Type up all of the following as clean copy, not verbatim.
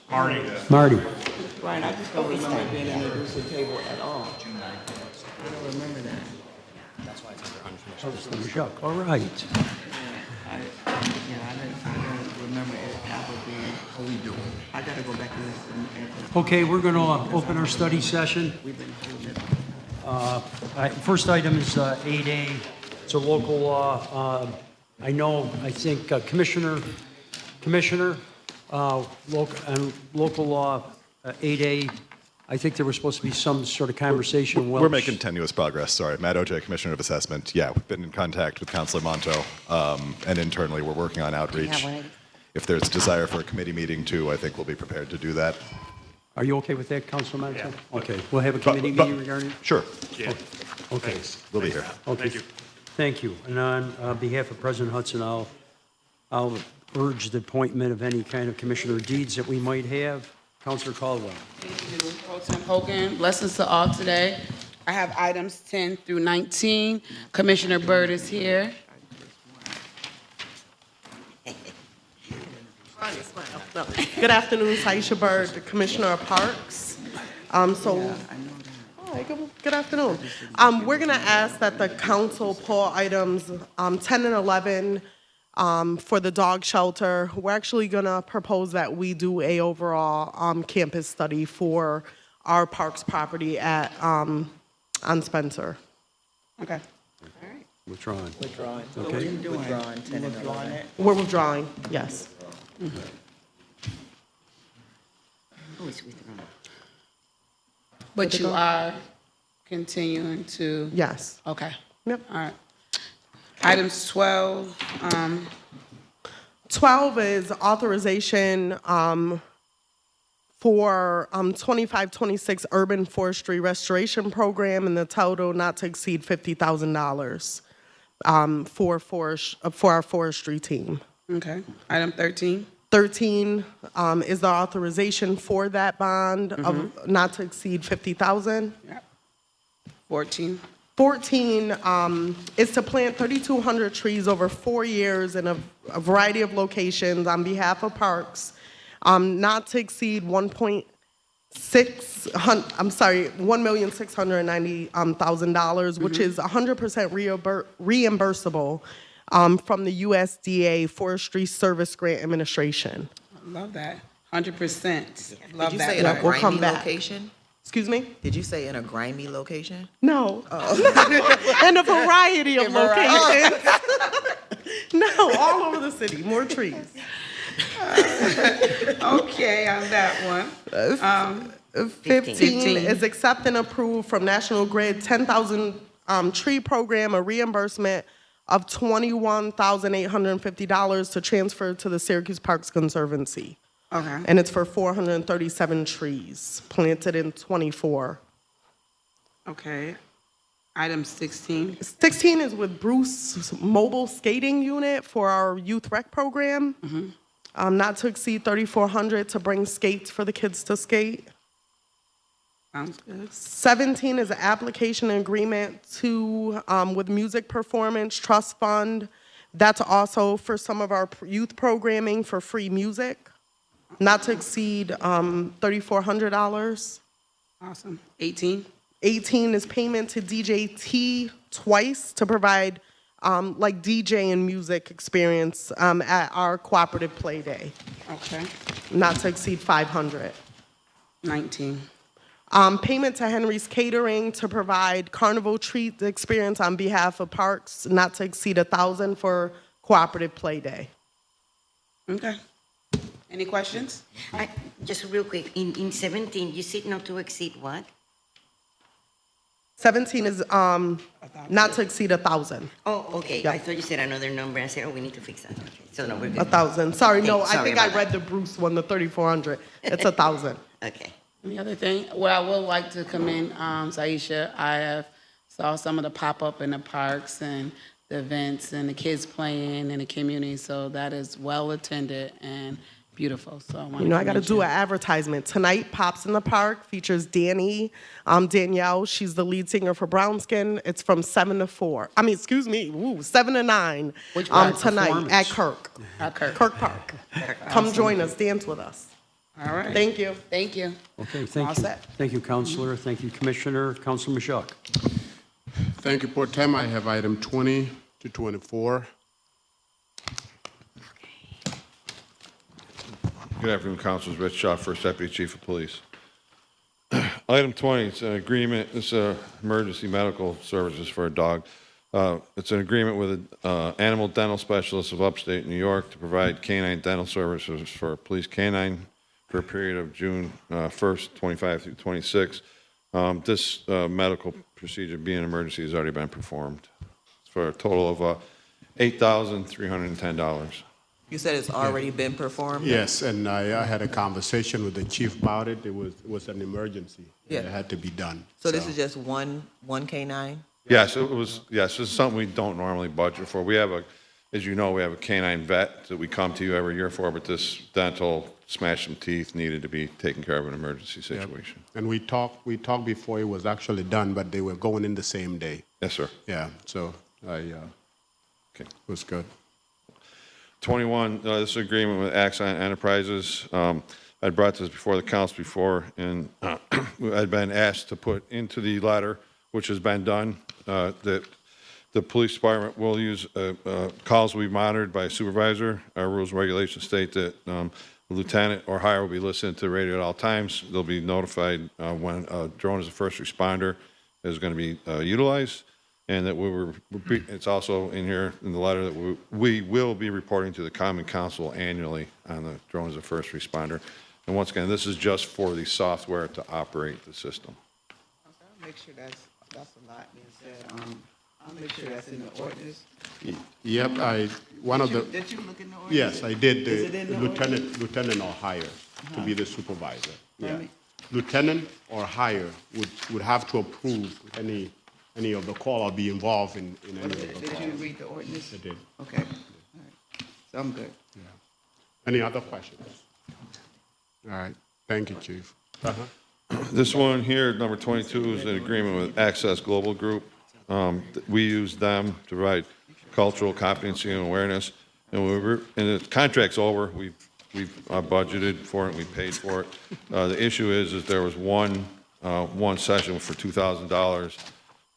Marty. Right, I just don't remember being introduced to the table at all. I don't remember that. Jacques, all right. I don't remember it ever being. How we doing? I gotta go back and listen. Okay, we're going to open our study session. We've been holding it. First item is 8A. It's a local law. I think Commissioner, local law 8A, I think there was supposed to be some sort of conversation. We're making tenuous progress. Sorry. Matt OJ, Commissioner of Assessment. Yeah, we've been in contact with Councilor Monto, and internally we're working on outreach. If there's a desire for a committee meeting too, I think we'll be prepared to do that. Are you okay with that, Councilman Monto? Yeah. Okay, we'll have a committee meeting regarding it? Sure. Yeah. Okay. Thanks. We'll be here. Okay. Thank you. Thank you. And on behalf of President Hudson, I'll urge the appointment of any kind of commissioner deeds that we might have. Councilor Caldwell. Thank you, Pro Tem Hogan. Blessings to all today. I have items 10 through 19. Commissioner Byrd is here. Good afternoon, Saisha Byrd, the Commissioner of Parks. Good afternoon. We're going to ask that the council pull items 10 and 11 for the dog shelter. We're actually going to propose that we do a overall campus study for our parks property at on Spencer. Okay. All right. Withdrawn. Withdrawing. Okay. Withdrawing 10 and 11. We're withdrawing, yes. But you are continuing to? Yes. Okay. Yep. All right. Items 12. 12 is authorization for 25-26 Urban Forestry Restoration Program, and the total not to exceed $50,000 for our forestry team. Okay. Item 13. 13 is the authorization for that bond of not to exceed $50,000. Yep. 14. 14 is to plant 3,200 trees over 4 years in a variety of locations on behalf of parks, not to exceed $1,690,000, which is 100% reimbursable from the USDA Forestry Service Grant Administration. I love that. 100%. Love Did you that. say in a We'll come grimy back. location? Excuse me? Did you say in a grimy location? No. In a variety of locations. No, all over the city, more trees. Okay, on that one. 15 is accept and approve from National Grid 10,000 tree program, a reimbursement of $21,850 to transfer to the Syracuse Parks Conservancy. Okay. And it's for 437 trees planted in 24. Okay. Item 16. 16 is with Bruce Mobile Skating Unit for our youth rec program. Not to exceed $3,400 to bring skates for the kids to skate. Sounds good. 17 is an application agreement to with Music Performance Trust Fund. That's also for some of our youth programming for free music, not to exceed $3,400. Awesome. 18. 18 is payment to DJ T twice to provide like DJ and music experience at our cooperative play day, Okay. not to exceed $500. 19. Payment to Henry's Catering to provide carnival treat experience on behalf of parks, not to exceed $1,000 for cooperative play day. Okay. Any questions? Just real quick, in 17, you said not to exceed what? 17 is not to exceed $1,000. Oh, okay. Yeah. I thought you said another number. I said, oh, we need to fix that. Okay. So no, we're good. $1,000. Sorry, no, Okay, I think sorry I about read the Bruce one, the 3,400. It's $1,000. Okay. Any other thing? Well, I would like to commend Saisha. I have saw some of the pop-up in the parks and the events and the kids playing in the community. So that is well attended and beautiful. So I want I got to do an advertisement. Tonight, Pops in the Park features Danielle. She's the lead singer for Brownskin. It's from 7 to 4. 7 to 9 Which park? tonight at Kirk. Kirk. Kirk Park. Come join us. Dance with us. All right. Thank you. Thank you. Okay, All thank you. set. Thank you, Counselor. Thank you, Commissioner. Counselor Mashuk. Thank you, Pro Tem. I have item 20 to 24. Good afternoon, Councilors. Rich Shaw, First Deputy Chief of Police. Item 20, it's an agreement, it's emergency medical services for a dog. It's an agreement with an animal dental specialist of upstate New York to provide canine dental services for police canine for a period of June 1st, 25 through 26. This medical procedure, being an emergency, has already been performed for a total of $8,310. You said it's already been performed? Yes, and I had a conversation with the chief about it. It was an emergency. Yeah. It had to be done. So this is just one K-9? Yes, it was, yes, this is something we don't normally budget for. We have as you know, we have a canine vet that we come to you every year for, but this dental smashed some teeth needed to be taken care of in an emergency Yep. situation. And we talked before it was actually done, but they were going in the same day. Yes, sir. Yeah, so Okay. it was good. 21, this agreement with Axon Enterprises. I brought this before the council before, and I'd been asked to put into the letter, which has been done, that the police department will use calls will be monitored by a supervisor. Our rules and regulations state that the lieutenant or higher will be listening to the radio at all times. They'll be notified when a drone as a first responder is going to be utilized. And that it's also in here in the letter that we will be reporting to the Common Council annually on the drone as a first responder. And once again, this is just for the software to operate the system. I'll make sure that's a lot being said. I'll make sure that's in the ordinance. Yep, Did you look in the ordinance? yes, I did. Is it in the ordinance? Lieutenant or higher to be the supervisor. Yeah. Pardon me? Lieutenant or higher would have to approve any of the call or be involved in any of the Did calls. you read the ordinance? I did. Okay, all right. So I'm good. Yeah. Any other questions? All right. Thank you, Chief. This one here, number 22, is an agreement with Access Global Group. We use them to provide cultural competency and awareness. And the contract's over. We've budgeted for it. We paid for it. The issue is there was one session for $2,000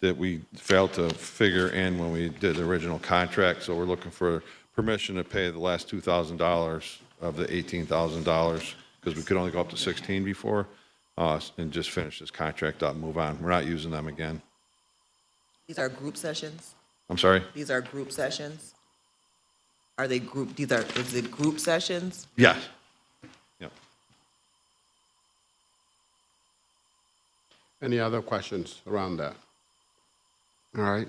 that we failed to figure in when we did the original contract. So we're looking for permission to pay the last $2,000 of the $18,000 because we could only go up to 16 before and just finish this contract up and move on. We're not using them again. These are group sessions? I'm sorry? These are group sessions? Are they group, is it group sessions? Yes. Yep. Any other questions around that? All right.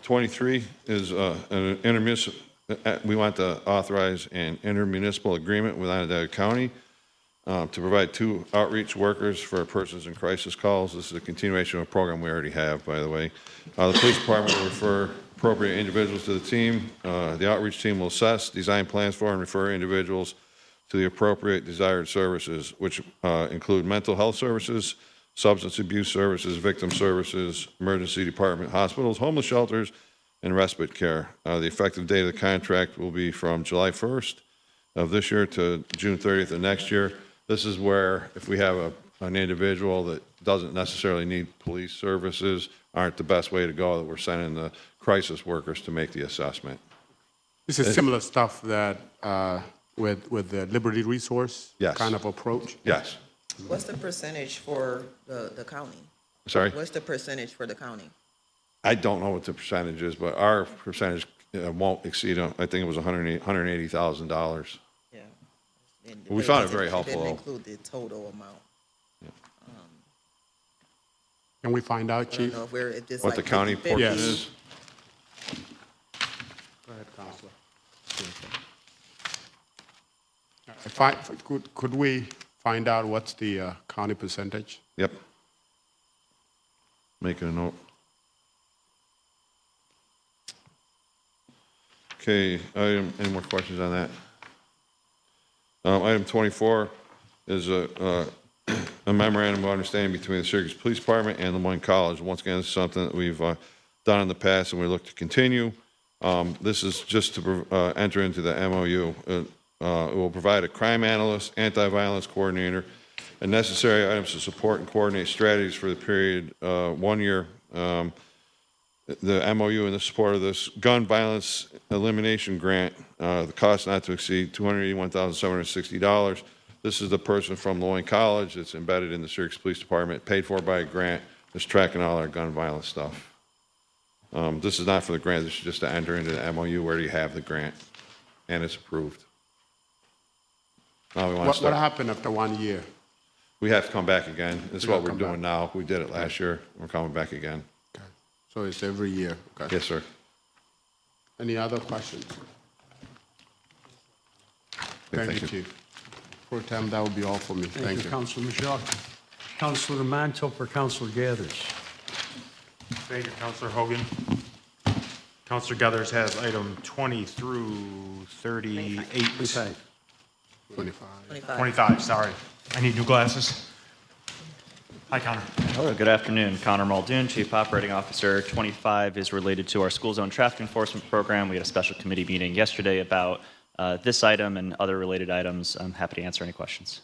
23 is an intermunicipal, we want to authorize an intermunicipal agreement with Onondaga County to provide 2 outreach workers for persons in crisis calls. This is a continuation of a program we already have, by the way. The police department will refer appropriate individuals to the team. The outreach team will assess, design plans for, and refer individuals to the appropriate desired services, which include mental health services, substance abuse services, victim services, emergency department, hospitals, homeless shelters, and respite care. The effective date of the contract will be from July 1st of this year to June 30th of next year. This is where if we have an individual that doesn't necessarily need police services, aren't the best way to go, that we're sending the crisis workers to make the assessment. This is similar stuff that with the Liberty Resource Yes. kind of approach? Yes. What's the percentage for the county? Sorry? What's the percentage for the county? I don't know what the percentage is, but our percentage won't exceed, I think it was $180,000. Yeah. We found it very It helpful. didn't include the total amount. Can we find out, I don't Chief? know if this What the like county 50-50. portion Yes. is. Go ahead, Counselor. Could we find out what's the county percentage? Yep. Making a note. Okay, any more questions on that? Item 24 is a memorandum of understanding between the Syracuse Police Department and Lemoyne College. Once again, this is something that we've done in the past and we look to continue. This is just to enter into the MOU. It will provide a crime analyst, anti-violence coordinator, and necessary items to support and coordinate strategies for the period 1 year. The MOU in the support of this gun violence elimination grant, the cost not to exceed $281,760. This is the person from Loyola College that's embedded in the Syracuse Police Department, paid for by a grant, that's tracking all our gun violence stuff. This is not for the grant, this is just to enter into the MOU where you have the grant, and it's approved. Now we want to What start. happened after 1 year? We have to come back again. This is what we're come back. doing now. We did it last year. We're coming back again. Okay. So it's every year, okay. Yes, sir. Any other questions? Thank you, Chief. For time, that will be all for me. Thank you, Councilor Michelle. Councilor Monto for Councilor Gathers. Thank you, Councilor Hogan. Councilor Gathers has item 20 through 38. 25. 25, sorry. I need new glasses. Hi, Connor. Hello, good afternoon. Connor Muldoon, Chief Operating Officer. 25 is related to our school zone traffic enforcement program. We had a special committee meeting yesterday about this item and other related items. I'm happy to answer any questions.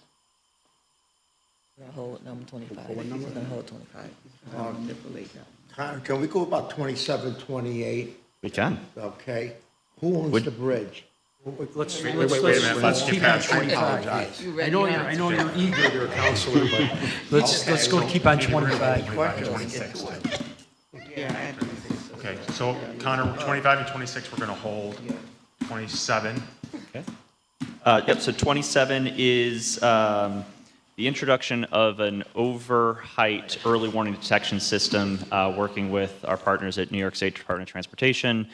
We're gonna hold number 25. We're gonna hold 25. Connor, can we go about 27, 28? We can. Okay. Who owns the bridge? Let's wait a minute. Let's keep get on past 25. I know you're eager there, Councilor, but let's go keep on 25. Okay, so Connor, 25 and 26, we're going to hold. 27. Okay. Yep, so 27 is the introduction of an over-height early warning detection system working with our partners at New York State Department of Transportation.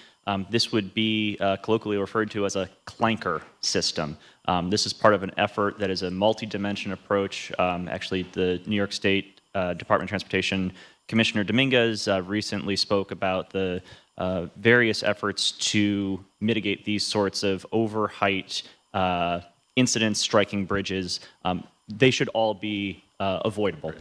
This would be colloquially referred to as a clanker system. This is part of an effort that is a multi-dimension approach. Actually, the New York State Department of Transportation Commissioner Dominguez recently spoke about the various efforts to mitigate these sorts of over-height incidents striking bridges. They should all be avoidable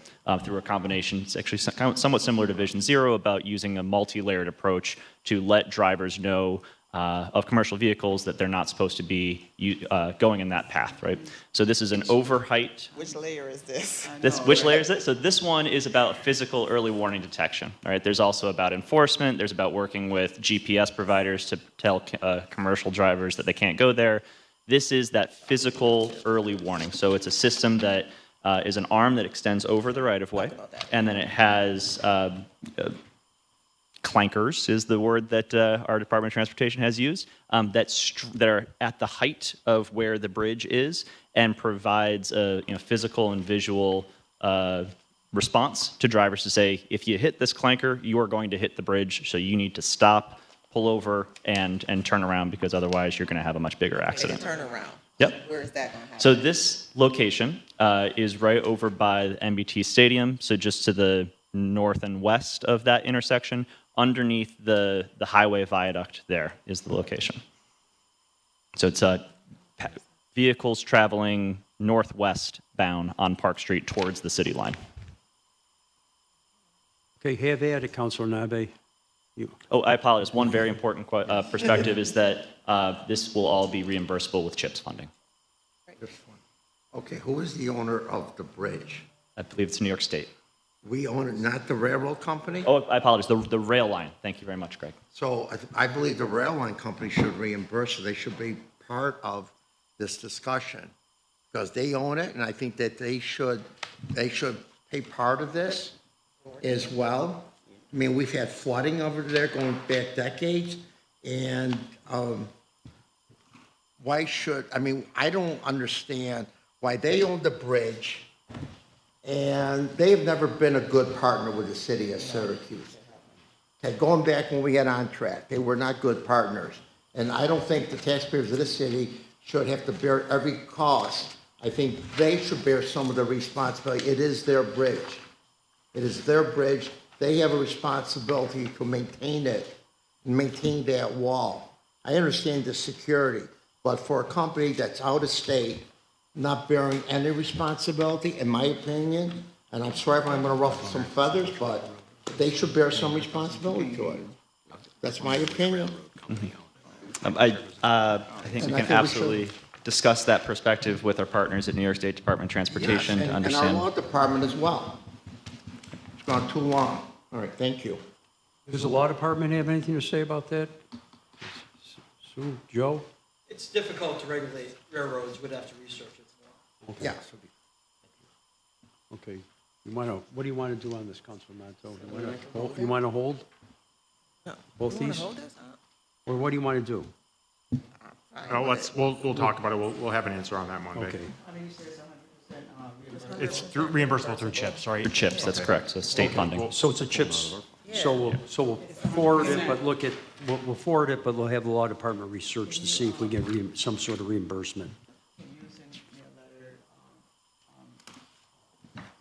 through a combination. It's actually somewhat similar to Vision Zero about using a multi-layered approach to let drivers know of commercial vehicles that they're not supposed to be going in that path, right? So this is an over-height. Which layer is this? Which layer is it? So this one is about physical early warning detection, all right? There's also about enforcement. There's about working with GPS providers to tell commercial drivers that they can't go there. This is that physical early warning. So it's a system that is an arm that extends over the right-of-way, and then it has clankers is the word that our Department of Transportation has used, that are at the height of where the bridge is and provides a physical and visual response to drivers to say, if you hit this clanker, you are going to hit the bridge, so you need to stop, pull over, and turn around, because otherwise you're going to have a much bigger accident. Turn around. Yep. Where is that going to happen? So this location is right over by the MBT Stadium, so just to the north and west of that intersection, underneath the highway viaduct there is the location. So it's vehicles traveling northwest bound on Park Street towards the city line. Okay, have at it, Councilor Nabe. Oh, I apologize. One very important perspective is that this will all be reimbursable with CHIPS funding. This one. Okay, who is the owner of the bridge? I believe it's New York State. We own it, not the railroad company? Oh, I apologize. The rail line. Thank you very much, Greg. So I believe the rail line company should reimburse it. They should be part of this discussion because they own it, and I think that they should pay part of this as well. I mean, we've had flooding over there going back decades, and I don't understand why they own the bridge, and they've never been a good partner with the city of Syracuse. Okay, going back when we had On Track, they were not good partners, and I don't think the taxpayers of this city should have to bear every cost. I think they should bear some of the responsibility. It is their bridge. It is their bridge. They have a responsibility to maintain it and maintain that wall. I understand the security, but for a company that's out of state, not bearing any responsibility, in my opinion, and I'm sorry if I'm going to ruffle some feathers, but they should bear some responsibility to it. That's my opinion. I think we can absolutely discuss that perspective with our partners at New York State Department of Transportation Yes, to and our understand. law department as well. It's gone too long. All right, thank you. Does the law department have anything to say about that? Sue, Joe? It's difficult to regulate railroads, we'd have to research it. Okay. Yeah. Okay. What do you want to do on this, Councilman Manto? You want to hold? Both these? Or what do you want to do? We'll talk about it. We'll have an answer on that Monday. Okay. It's reimbursable through CHIPS, right? For CHIPS, that's correct, so state funding. So it's a CHIPS, so we'll forward it, but we'll forward it, but we'll have the law department research to see if we get some sort of reimbursement.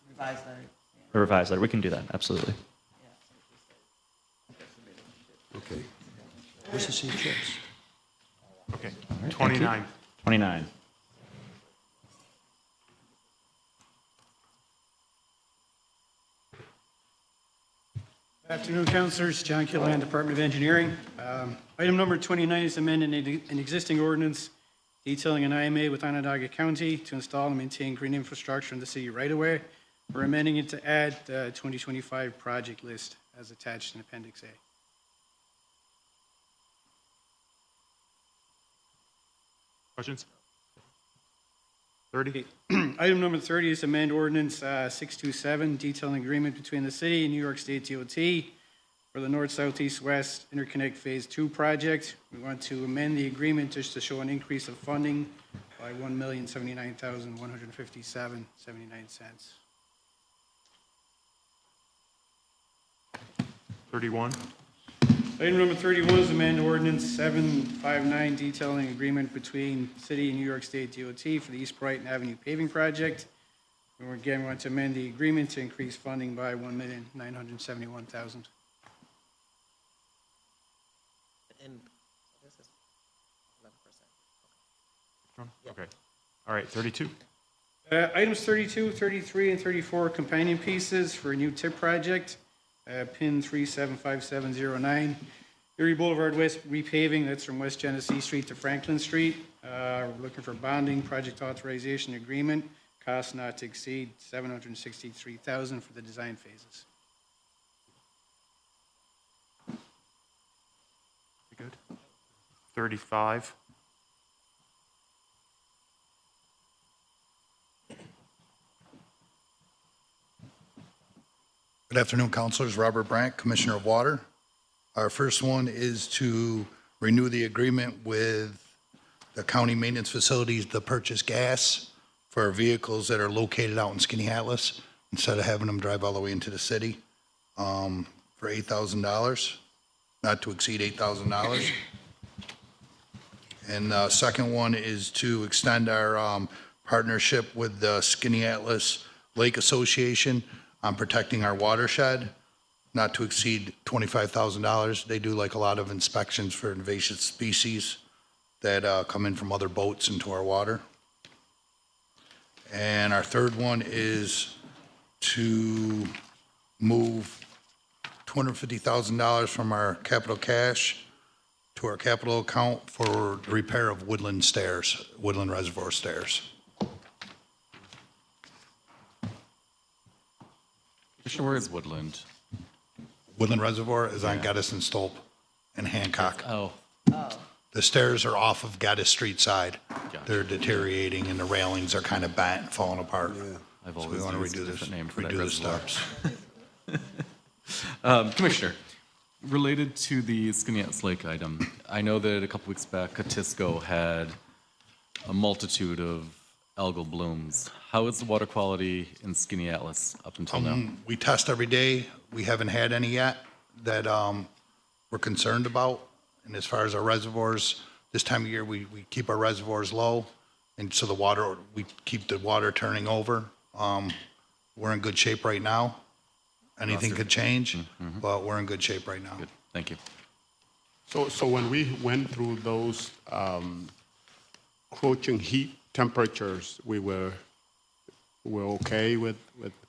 Revised letter. A revised letter, we can do that, absolutely. Okay. What's the C CHIPS? Okay, Thank you. 29. 29. Afternoon, councilors. John Killian, Department of Engineering. Item number 29 is amending an existing ordinance detailing an IMA with Onondaga County to install and maintain green infrastructure in the city right-of-way. We're amending it to add the 2025 project list as attached in Appendix A. Questions? 30? Item number 30 is amend ordinance 627, detailing agreement between the city and New York State DOT for the north-south east-west interconnect phase 2 project. We want to amend the agreement just to show an increase of funding by $1,079,157.79. 31? Item number 31 is amend ordinance 759, detailing agreement between city and New York State DOT for the East Brighton Avenue paving project. And again, we want to amend the agreement to increase funding by $1,971,000. And this is 11%. Okay. All right, 32? Items 32, 33, and 34, companion pieces for a new tip project. Pin 375709. Erie Boulevard West repaving, that's from West Genesee Street to Franklin Street. We're looking for bonding, project authorization agreement, cost not to exceed $763,000 for the design phases. Good. 35? Good afternoon, councilors. Robert Brandt, Commissioner of Water. Our first one is to renew the agreement with the county maintenance facilities to purchase gas for our vehicles that are located out in Skinny Atlas, instead of having them drive all the way into the city, for $8,000, not to exceed $8,000. And the second one is to extend our partnership with the Skinny Atlas Lake Association on protecting our watershed, not to exceed $25,000. They do like a lot of inspections for invasive species that come in from other boats into our water. And our third one is to move $250,000 from our capital cash to our capital account for the repair of Woodland stairs, Woodland Reservoir stairs. Commissioner, where is Woodland? Woodland Reservoir is on Geddes and Stolp and Hancock. Oh. The stairs are off of Geddes Street side. They're deteriorating and the railings are kind of bent and falling apart. I've So we always want to used a redo different name this, for that redo the reservoir. steps. Commissioner, related to the Skinny Atlas Lake item, I know that a couple weeks back, Catisco had a multitude of algal blooms. How is the water quality in Skinny Atlas up until now? We test every day. We haven't had any yet that we're concerned about. And as far as our reservoirs, this time of year, we keep our reservoirs low. And so we keep the water turning over. We're in good shape right now. Anything could change, but we're in good shape right now. Good, thank you. So when we went through those approaching heat temperatures, we were okay with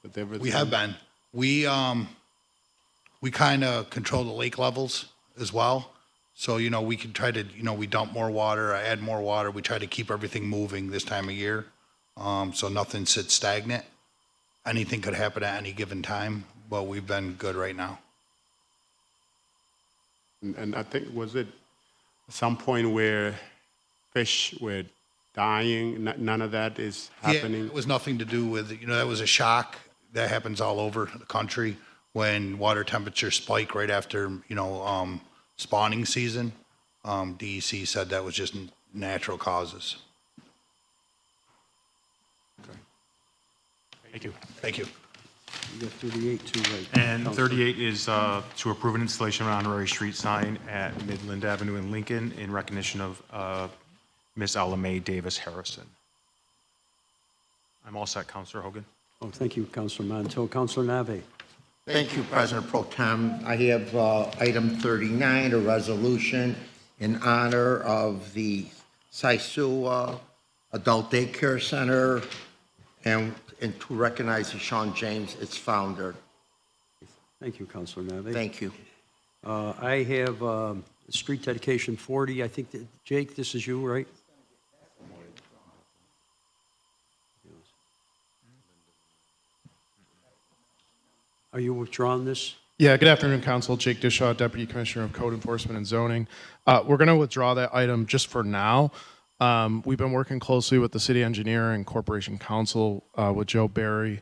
everything? We have been. We kind of control the lake levels as well. So, we could try to, we dump more water, add more water. We try to keep everything moving this time of year, so nothing sits stagnant. Anything could happen at any given time, but we've been good right now. And I think, was it some point where fish were dying? None of that is happening? Yeah, it was nothing to do with, that was a shock. That happens all over the country when water temperatures spike right after, spawning season. DEC said that was just natural causes. Thank you. Thank you. You got 38 too, right? And Counselor? 38 is to approve an installation of an honorary street sign at Midland Avenue in Lincoln in recognition of Miss Ella Mae Davis Harrison. I'm all set, Counselor Hogan. Oh, thank you, Counselor Monto. Counselor Nave. Thank you, President Pro Tem. I have item 39, a resolution in honor of the Syracuse Adult Daycare Center and to recognize Sean James, its founder. Thank you, Counselor Nave. Thank you. I have street dedication 40. I think, that, Jake, this is you, right? Are you withdrawing this? Yeah, good afternoon, Council. Jake Dishaw, Deputy Commissioner of Code Enforcement and Zoning. We're going to withdraw that item just for now. We've been working closely with the City Engineer and Corporation Counsel with Joe Barry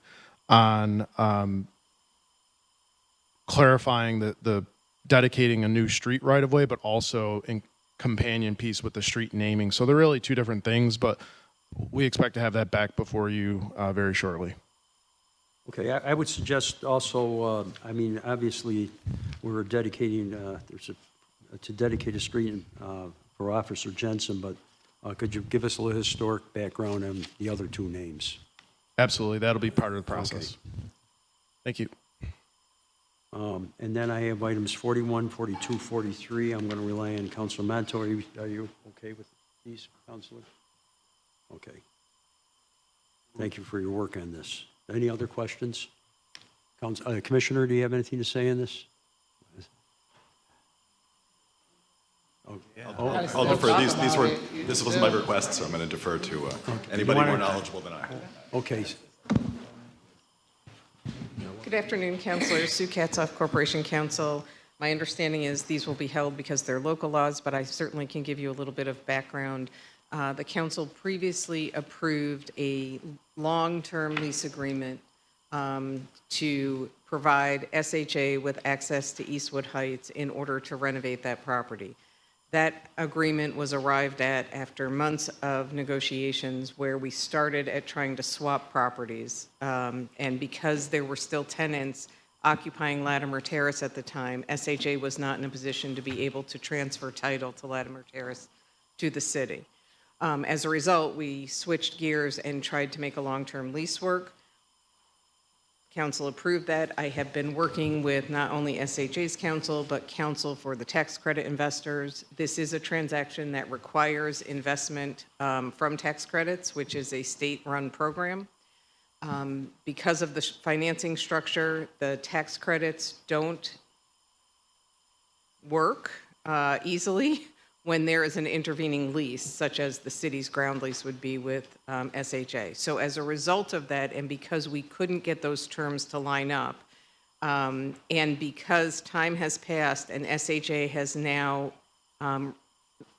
on clarifying the dedicating a new street right-of-way, but also in companion piece with the street naming. So they're really two different things, but we expect to have that back before you very shortly. Okay, I would suggest also, I mean, obviously, we're dedicating, to dedicate a street for Officer Jensen, but could you give us a little historic background on the other two names? Absolutely, that'll be part of the process. Okay. Thank you. And then I have items 41, 42, 43. I'm going to rely on Councilor Manto. Are you okay with these, Councilor? Okay. Thank you for your work on this. Any other questions? Commissioner, do you have anything to say on this? I'll defer. This wasn't my request, so I'm going to defer to anybody more knowledgeable than I. Okay. Good afternoon, Councilor. Sue Katzoff, Corporation Counsel. My understanding is these will be held because they're local laws, but I certainly can give you a little bit of background. The council previously approved a long-term lease agreement to provide SHA with access to Eastwood Heights in order to renovate that property. That agreement was arrived at after months of negotiations where we started at trying to swap properties. And because there were still tenants occupying Latimer Terrace at the time, SHA was not in a position to be able to transfer title to Latimer Terrace to the city. As a result, we switched gears and tried to make a long-term lease work. Council approved that. I have been working with not only SHA's counsel, but counsel for the tax credit investors. This is a transaction that requires investment from tax credits, which is a state-run program. Because of the financing structure, the tax credits don't work easily when there is an intervening lease, such as the city's ground lease would be with SHA. So as a result of that, and because we couldn't get those terms to line up, and because time has passed and SHA has now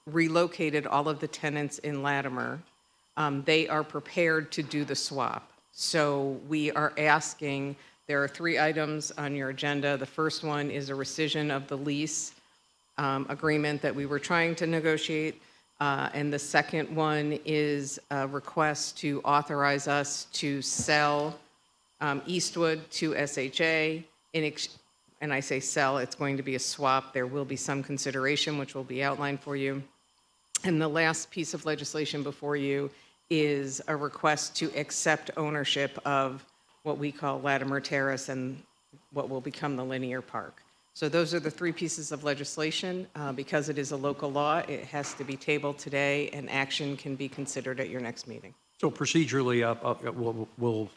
relocated all of the tenants in Latimer, they are prepared to do the swap. So we are asking, there are 3 items on your agenda. The first one is a rescission of the lease agreement that we were trying to negotiate. And the second one is a request to authorize us to sell Eastwood to SHA. And I say sell, it's going to be a swap. There will be some consideration, which will be outlined for you. And the last piece of legislation before you is a request to accept ownership of what we call Latimer Terrace and what will become the linear park. So those are the 3 pieces of legislation. Because it is a local law, it has to be tabled today, and action can be considered at your next meeting. So procedurally, we'll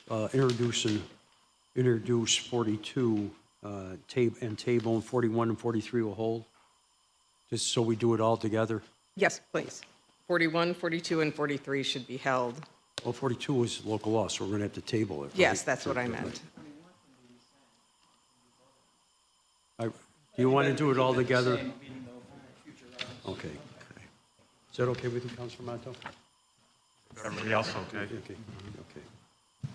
introduce 42 and table, and 41 and 43 will hold Just so we do it all together? Yes, please. 41, 42, and 43 should be held. Well, 42 was local law, so we're going to have to table it. right? Yes, that's what I meant. Do you want to do it all together? Okay. Is that okay with you, Councilor Mato? Everybody else okay? Okay.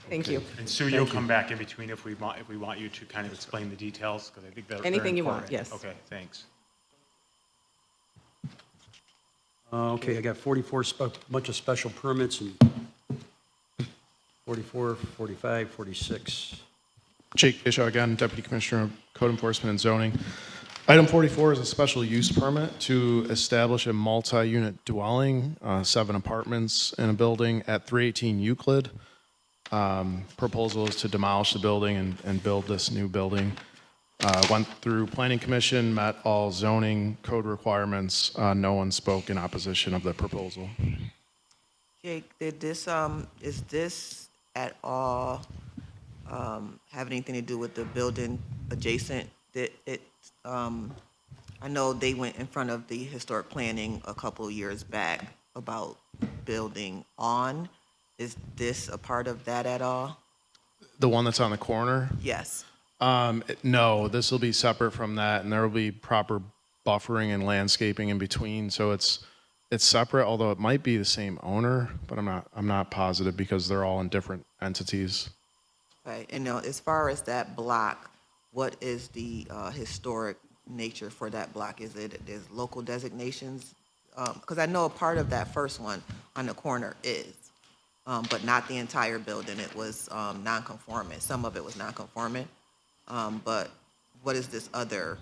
Thank you. And Sue, you'll come back in between if we want you to kind of explain the details, because I think they're Anything you want, important. yes. Okay, thanks. Okay, I got 44, bunch of special permits, and 44, 45, 46. Jake Bischoff again, Deputy Commissioner of Code Enforcement and Zoning. Item 44 is a special use permit to establish a multi-unit dwelling, 7 apartments in a building at 318 Euclid. Proposal is to demolish the building and build this new building. Went through Planning Commission, met all zoning code requirements. No one spoke in opposition of the proposal. Jake, did this, is this at all have anything to do with the building adjacent? Did it, I know they went in front of the historic planning a couple of years back about building on. Is this a part of that at all? The one that's on the corner? Yes. No, this will be separate from that, and there will be proper buffering and landscaping in between. So it's separate, although it might be the same owner, but I'm not positive because they're all in different entities. Right, and now as far as that block, what is the historic nature for that block? Is local designations? Because I know a part of that first one on the corner is, but not the entire building. It was non-conforming. Some of it was non-conforming. But what is this other,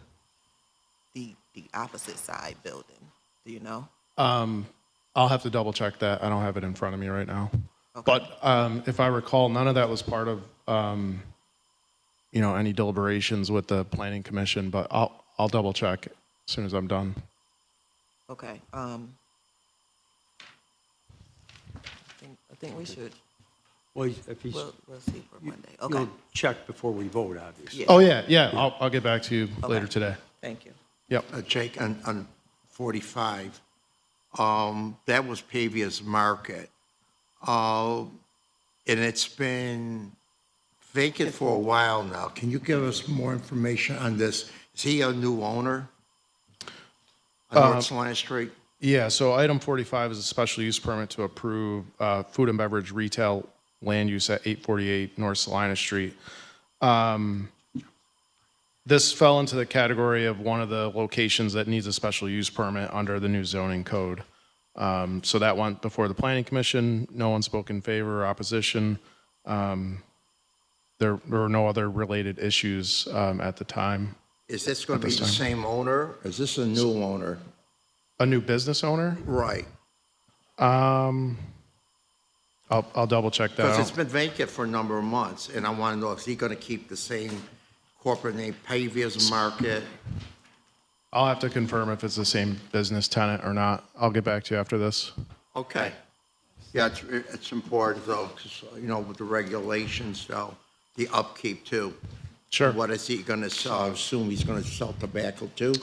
the opposite side building? Do you know? I'll have to double check that. I don't have it in front of me right now. Okay. But if I recall, none of that was part of any deliberations with the Planning Commission. But I'll double check as soon as I'm done. Okay. I think we should. Well, if he's, We'll see for Monday. Okay. you'll check before we vote, obviously. Yeah. Oh yeah. I'll get back to you later today. Thank you. Yep. Jake, on 45, that was Pavia's Market. And it's been vacant for a while now. Can you give us more information on this? Is he a new owner on North Salina Street? Yeah, so item 45 is a special use permit to approve food and beverage retail land use at 848 North Salina Street. This fell into the category of one of the locations that needs a special use permit under the new zoning code. So that went before the Planning Commission. No one spoke in favor or opposition. There were no other related issues at the time. Is this going to be the same owner? Is this a new owner? A new business owner? Right. I'll double check that Because out. it's been vacant for a number of months, and I want to know, is he going to keep the same corporate name, Pavia's Market? I'll have to confirm if it's the same business tenant or not. I'll get back to you after this. Okay. Yeah, it's important though, because, with the regulations though, the upkeep too. Sure. What is he going to sell? I assume he's going to sell tobacco too?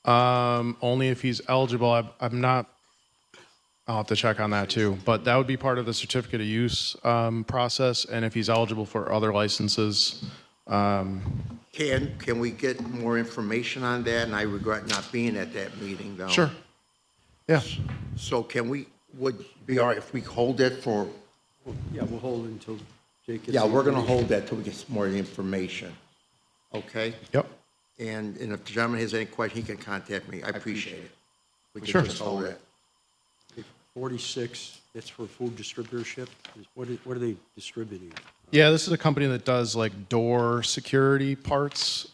Only if he's eligible. I'm not, I'll have to check on that too, but that would be part of the certificate of use process, and if he's eligible for other licenses. Can we get more information on that? And I regret not being at that meeting though. Sure. Yeah. So would be all right if we hold it for? Yeah, we'll hold it until Jake gets. Yeah, the we're going to information. hold that till we get some more information. Okay? Yep. And if the gentleman has any question, he can contact me. I appreciate it. We can Sure. just hold it. 46, that's for food distributorship. What are they distributing? Yeah, this is a company that does like door security parts.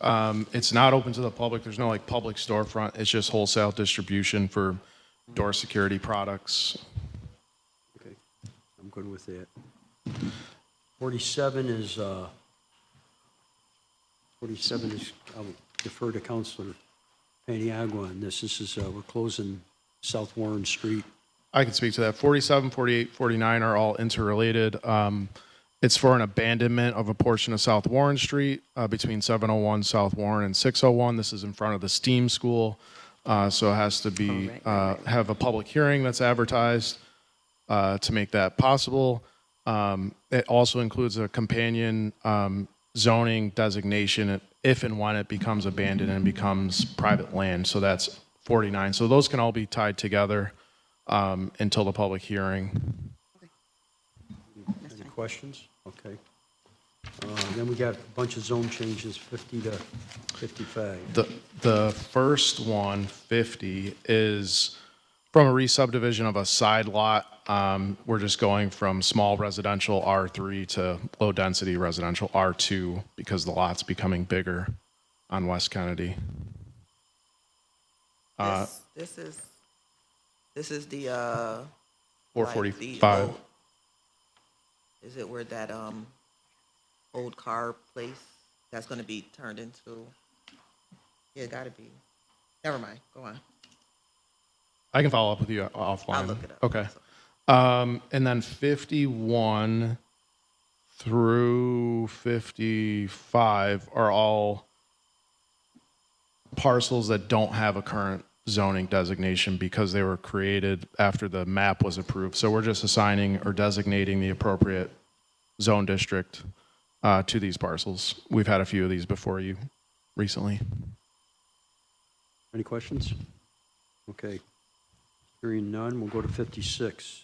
It's not open to the public. There's no like public storefront. It's just wholesale distribution for door security products. Okay, I'm good with that. 47 is, I'll defer to Councilor Paniagua on this. This is, we're closing South Warren Street. I can speak to that. 47, 48, 49 are all interrelated. It's for an abandonment of a portion of South Warren Street between 701 South Warren and 601. This is in front of the STEAM school. So it has to be, have a public hearing that's advertised to make that possible. It also includes a companion zoning designation if and when it becomes abandoned and becomes private land. So that's 49. So those can all be tied together until the public hearing. Any questions? Okay. Then we got a bunch of zone changes, 50 to 55. The first one, 50, is from a re-subdivision of a side lot. We're just going from small residential R3 to low-density residential R2 because the lot's becoming bigger on West Kennedy. This is the 445. Is it where that old car place that's going to be turned into? Yeah, got to be. Never mind. Go on. I can follow up with you offline. I'll look it up. Okay. And then 51 through 55 are all parcels that don't have a current zoning designation because they were created after the map was approved. So we're just assigning or designating the appropriate zone district to these parcels. We've had a few of these before you recently. Any questions? Okay. Hearing none, we'll go to 56.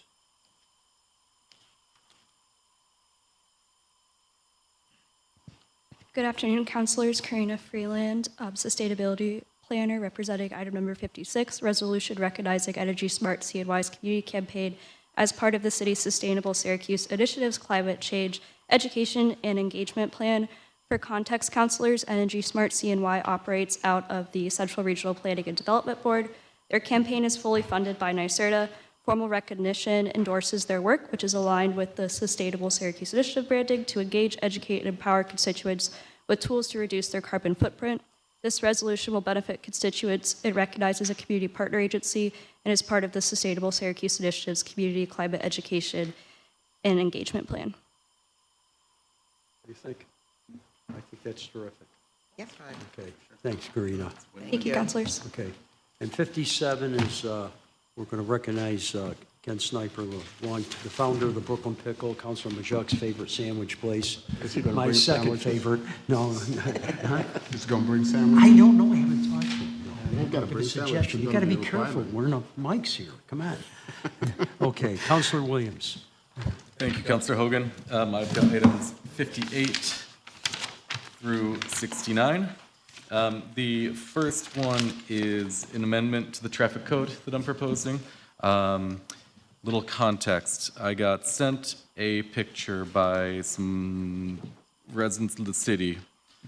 Good afternoon, councilors. Karina Freeland, Sustainability Planner, representing item number 56, resolution recognizing Energy Smart CNY's community campaign as part of the city's Sustainable Syracuse Initiatives Climate Change Education and Engagement Plan. For context, councilors, Energy Smart CNY operates out of the Central Regional Planning and Development Board. Their campaign is fully funded by NYSERDA. Formal recognition endorses their work, which is aligned with the Sustainable Syracuse Initiative branding to engage, educate, and empower constituents with tools to reduce their carbon footprint. This resolution will benefit constituents. It recognizes a community partner agency and is part of the Sustainable Syracuse Initiative's Community Climate Education and Engagement Plan. What do you think? I think that's terrific. Yes, fine. Okay. Thanks, Karina. Thank you, councilors. Okay. And 57 is, we're going to recognize Ken Sniper, the founder of the Brooklyn Pickle, Councilor Majuk's favorite sandwich place. Is he gonna My bring second sandwiches? favorite. No. He's going to bring sandwiches? I don't know. I haven't talked to him. You've got to Give a bring suggestion. sandwiches. You got to be careful. We're in a mics here. Come on. Okay. Councilor Williams. Thank you, Councilor Hogan. I've got items 58 through 69. The first one is an amendment to the traffic code that I'm proposing. Little context. I got sent a picture by some residents of the city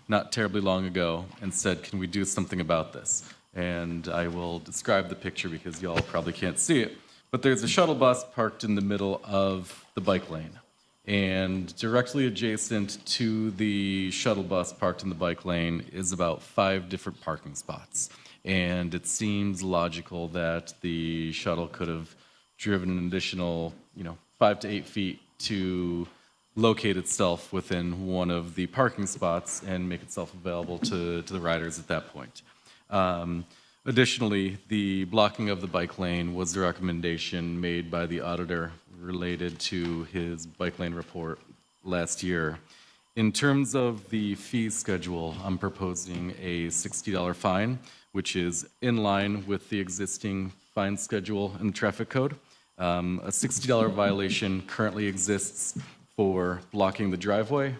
not terribly long ago and said, can we do something about this? And I will describe the picture because y'all probably can't see it. But there's a shuttle bus parked in the middle of the bike lane. And directly adjacent to the shuttle bus parked in the bike lane is about 5 different parking spots. And it seems logical that the shuttle could have driven an additional, 5 to 8 feet to locate itself within one of the parking spots and make itself available to the riders at that point. Additionally, the blocking of the bike lane was the recommendation made by the auditor related to his bike lane report last year. In terms of the fee schedule, I'm proposing a $60 fine, which is in line with the existing fine schedule in the traffic code. A $60 violation currently exists for blocking the driveway,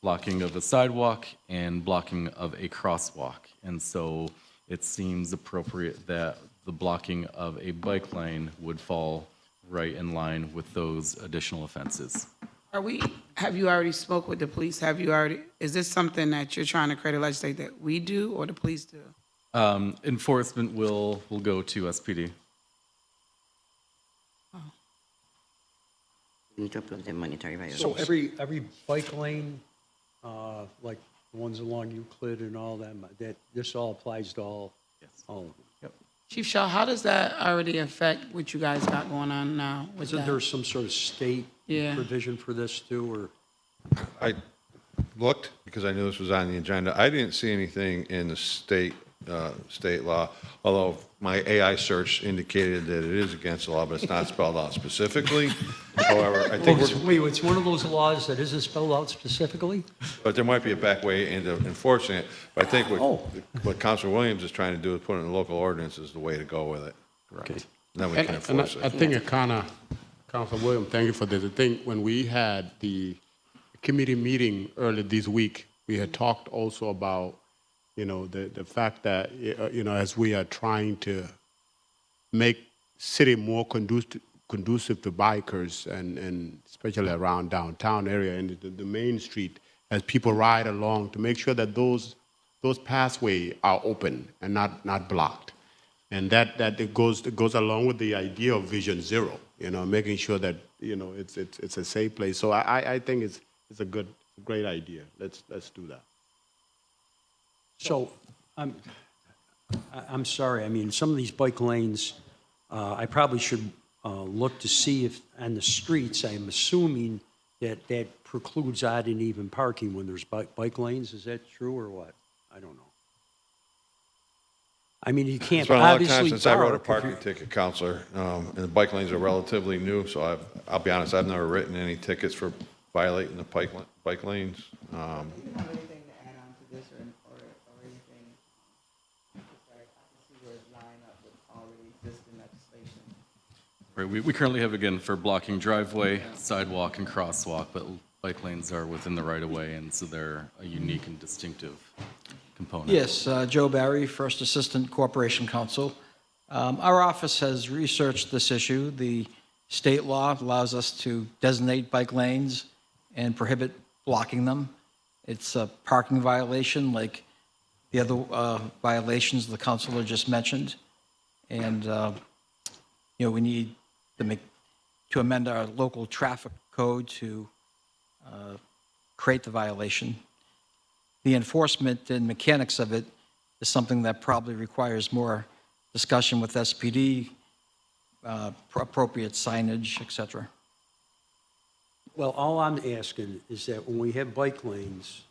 blocking of a sidewalk, and blocking of a crosswalk. And so it seems appropriate that the blocking of a bike lane would fall right in line with those additional offenses. Have you already spoke with the police? Is this something that you're trying to create a legislate that we do or the police do? Enforcement will go to SPD. We need to approve the monetary So violation. every bike lane, like the ones along Euclid and all them, that this all applies to all of them? Yep. Chief Shaw, how does that already affect what you guys got going on now with Isn't that? there some sort of state provision for this too, or? I looked because I knew this was on the agenda. I didn't see anything in the state state law, although my AI search indicated that it is against the law, but it's not spelled out specifically. However, I think Wait, it's one of those laws that isn't spelled out specifically? but there might be a back way into enforcing it. But I think what Councilor Williams is trying to do is put in a local ordinance is the way to go with it. Correct. Then we can enforce it. I think it kind of, Councilor Williams, thank you for this. I think when we had the committee meeting earlier this week, we had talked also about, the fact that, as we are trying to make city more conducive to bikers and especially around downtown area and the main street as people ride along to make sure that those pathways are open and not blocked. And that it goes along with the idea of Vision Zero, making sure that, it's a safe place. So I think it's a great idea. Let's do that. So, I'm sorry, I mean, some of these bike lanes, I probably should look to see if, on the streets, I'm assuming that precludes odd and even parking when there's bike lanes. Is that true or what? I don't know. I mean, you can't It's been a long obviously time since I wrote a park if parking ticket, Counselor, and the bike lanes are relatively new, so I'll be honest, I've never written any tickets for violating the bike lanes. Do you have anything to add on to this or anything? I can see where it's lined up with already existing legislation. Right, we currently have, again, for blocking driveway, sidewalk, and crosswalk, but bike lanes are within the right-of-way, and so they're a unique and distinctive component. Yes, Joe Barry, First Assistant Corporation Counsel. Our office has researched this issue. The state law allows us to designate bike lanes and prohibit blocking them. It's a parking violation like the other violations the counselor just mentioned. And, we need to amend our local traffic code to create the violation. The enforcement and mechanics of it is something that probably requires more discussion with SPD, appropriate signage, et cetera. Well, all I'm asking is that when we have bike lanes,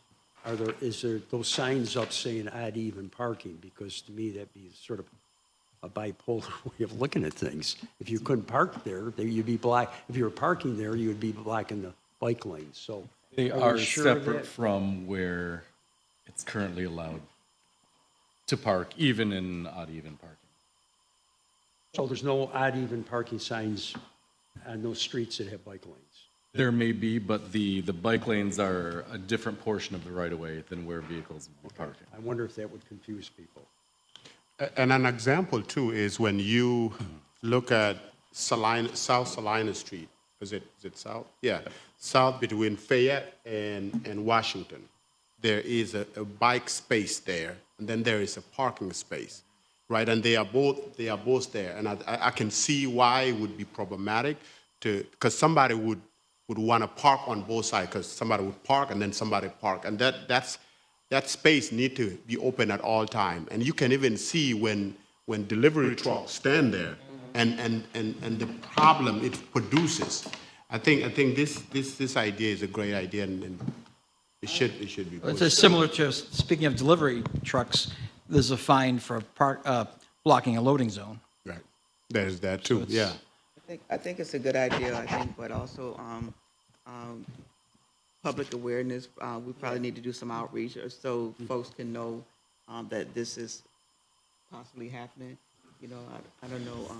is there those signs up saying odd even parking? Because to me, that'd be sort of a bipolar way of looking at things. If you couldn't park there, you'd be if you were parking there, you would be blocking the bike lanes. So They we are sure of separate that? from where it's currently allowed to park, even in odd-even parking. So there's no odd even parking signs on those streets that have bike lanes? There may be, but the bike lanes are a different portion of the right-of-way than where vehicles will be parking. I wonder if that would confuse people. And an example, too, is when you look at South Salina Street. Is it south? Yeah, south between Fayette and Washington. There is a bike space there, and then there is a parking space, right? And they are both there. And I can see why it would be problematic because somebody would want to park on both sides, because somebody would park and then somebody park, and that space need to be open at all time. And you can even see when delivery trucks stand there and the problem it produces. I think this idea is a great idea, and it should be. It's similar to, speaking of delivery trucks, there's a fine for blocking a loading zone. Right. There's that too. Yeah. I think it's a good idea, but also public awareness. We probably need to do some outreach so folks can know that this is possibly happening. I don't know.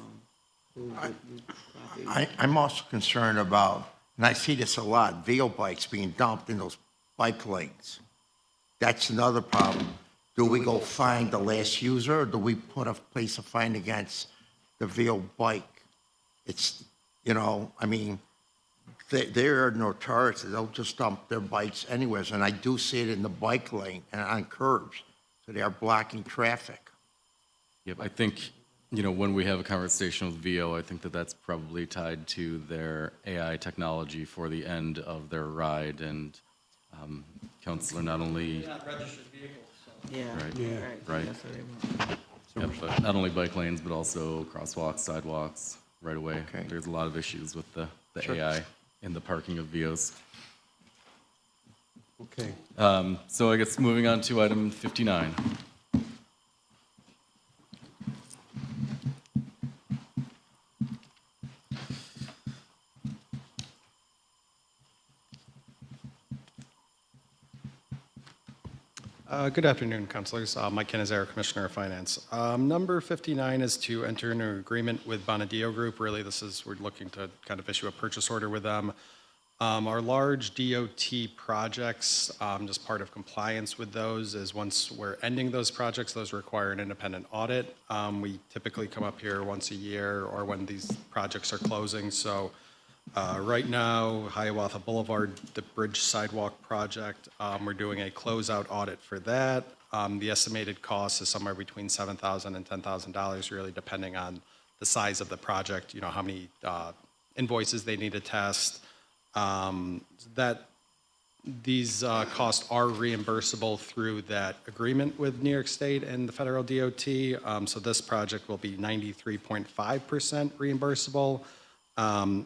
I'm also concerned about, and I see this a lot, VO bikes being dumped in those bike lanes. That's another problem. Do we go find the last user, or do we place a fine against the VO bike? It's, they're notorious. They'll just dump their bikes anywhere, and I do see it in the bike lane and on curbs, so they are blocking traffic. Yep, I think, when we have a conversation with VO, I think that's probably tied to their AI technology for the end of their ride. And Counselor, not only... They're not registered vehicles, so. Yeah. Right. Yep, but not only bike lanes, but also crosswalks, sidewalks, right away. Okay. There's a lot of issues with the Sure. AI in the parking of VOs. Okay. So I guess moving on to item 59. Good afternoon, councilors. Mike Canizaro, Commissioner of Finance. Number 59 is to enter into an agreement with Bonadio Group. Really, we're looking to kind of issue a purchase order with them. Our large DOT projects, just part of compliance with those is once we're ending those projects, those require an independent audit. We typically come up here once a year or when these projects are closing. So right now, Hiawatha Boulevard, the bridge sidewalk project, we're doing a closeout audit for that. The estimated cost is somewhere between $7,000 and $10,000, really depending on the size of the project, how many invoices they need to test. These costs are reimbursable through that agreement with New York State and the federal DOT. So this project will be 93.5% reimbursable. And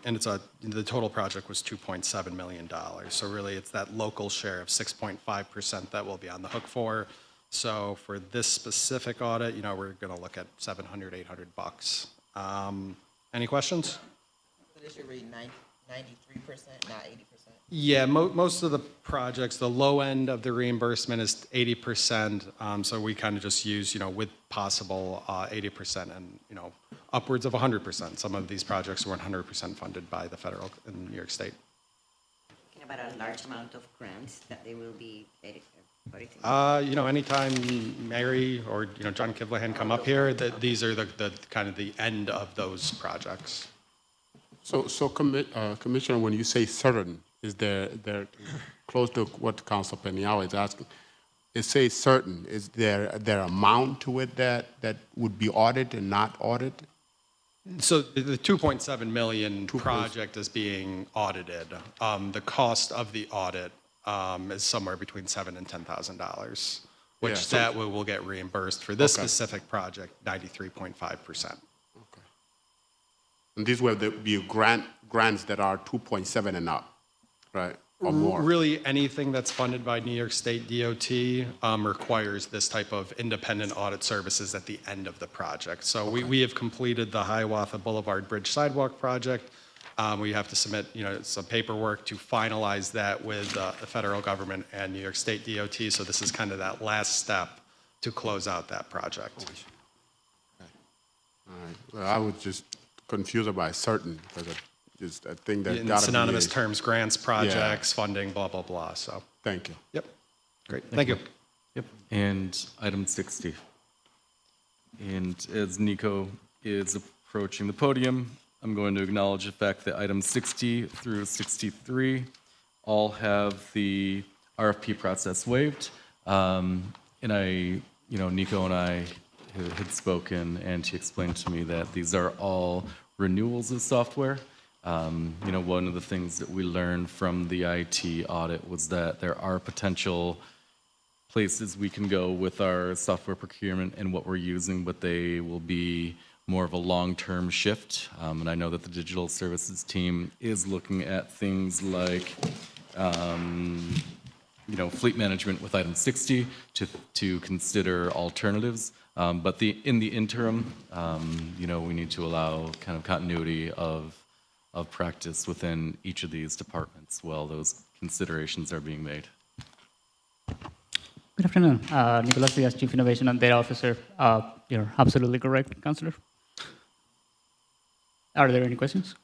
the total project was $2.7 million. So really it's that local share of 6.5% that we'll be on the hook for. So for this specific audit, we're going to look at $700, $800. Any questions? This should read 93%, not 80%. Yeah, most of the projects, the low end of the reimbursement is 80%. So we kind of just use, with possible 80% and, upwards of 100%. Some of these projects were 100% funded by the federal and New York State. Talking about a large amount of grants that they will be Anytime Mary or, John Kivlahan come up here, these are the kind of the end of those projects. So Commissioner, when you say certain, is there close to what Council Peniel is asking? It says certain. Is there amount to it that would be audited and not audited? So the 2.7 million project is being audited. The cost of the audit is somewhere between $7,000 and $10,000, which that will get reimbursed for this specific project, 93.5%. And these will be grants that are 2.7 and up, right, or more? Really, anything that's funded by New York State DOT requires this type of independent audit services at the end of the project. So we have completed the Hiawatha Boulevard Bridge Sidewalk project. We have to submit, some paperwork to finalize that with the federal government and New York State DOT. So this is kind of that last step to close out that project. All right. Well, I was just confused about certain because I think that In synonymous terms, grants, projects, funding, blah, blah, blah. So thank you. Yep. Great. Thank you. Yep. And item 60. And as Nico is approaching the podium, I'm going to acknowledge the fact that items 60 through 63 all have the RFP process waived. And Nico and I had spoken, and he explained to me that these are all renewals of software. One of the things that we learned from the IT audit was that there are potential places we can go with our software procurement and what we're using, but they will be more of a long-term shift. And I know that the digital services team is looking at things like fleet management with item 60 to consider alternatives. But in the interim, we need to allow kind of continuity of practice within each of these departments while those considerations are being made. Good afternoon. Nicolas Diaz, Chief Innovation and Data Officer. You're absolutely correct, Councillor. Are there any questions?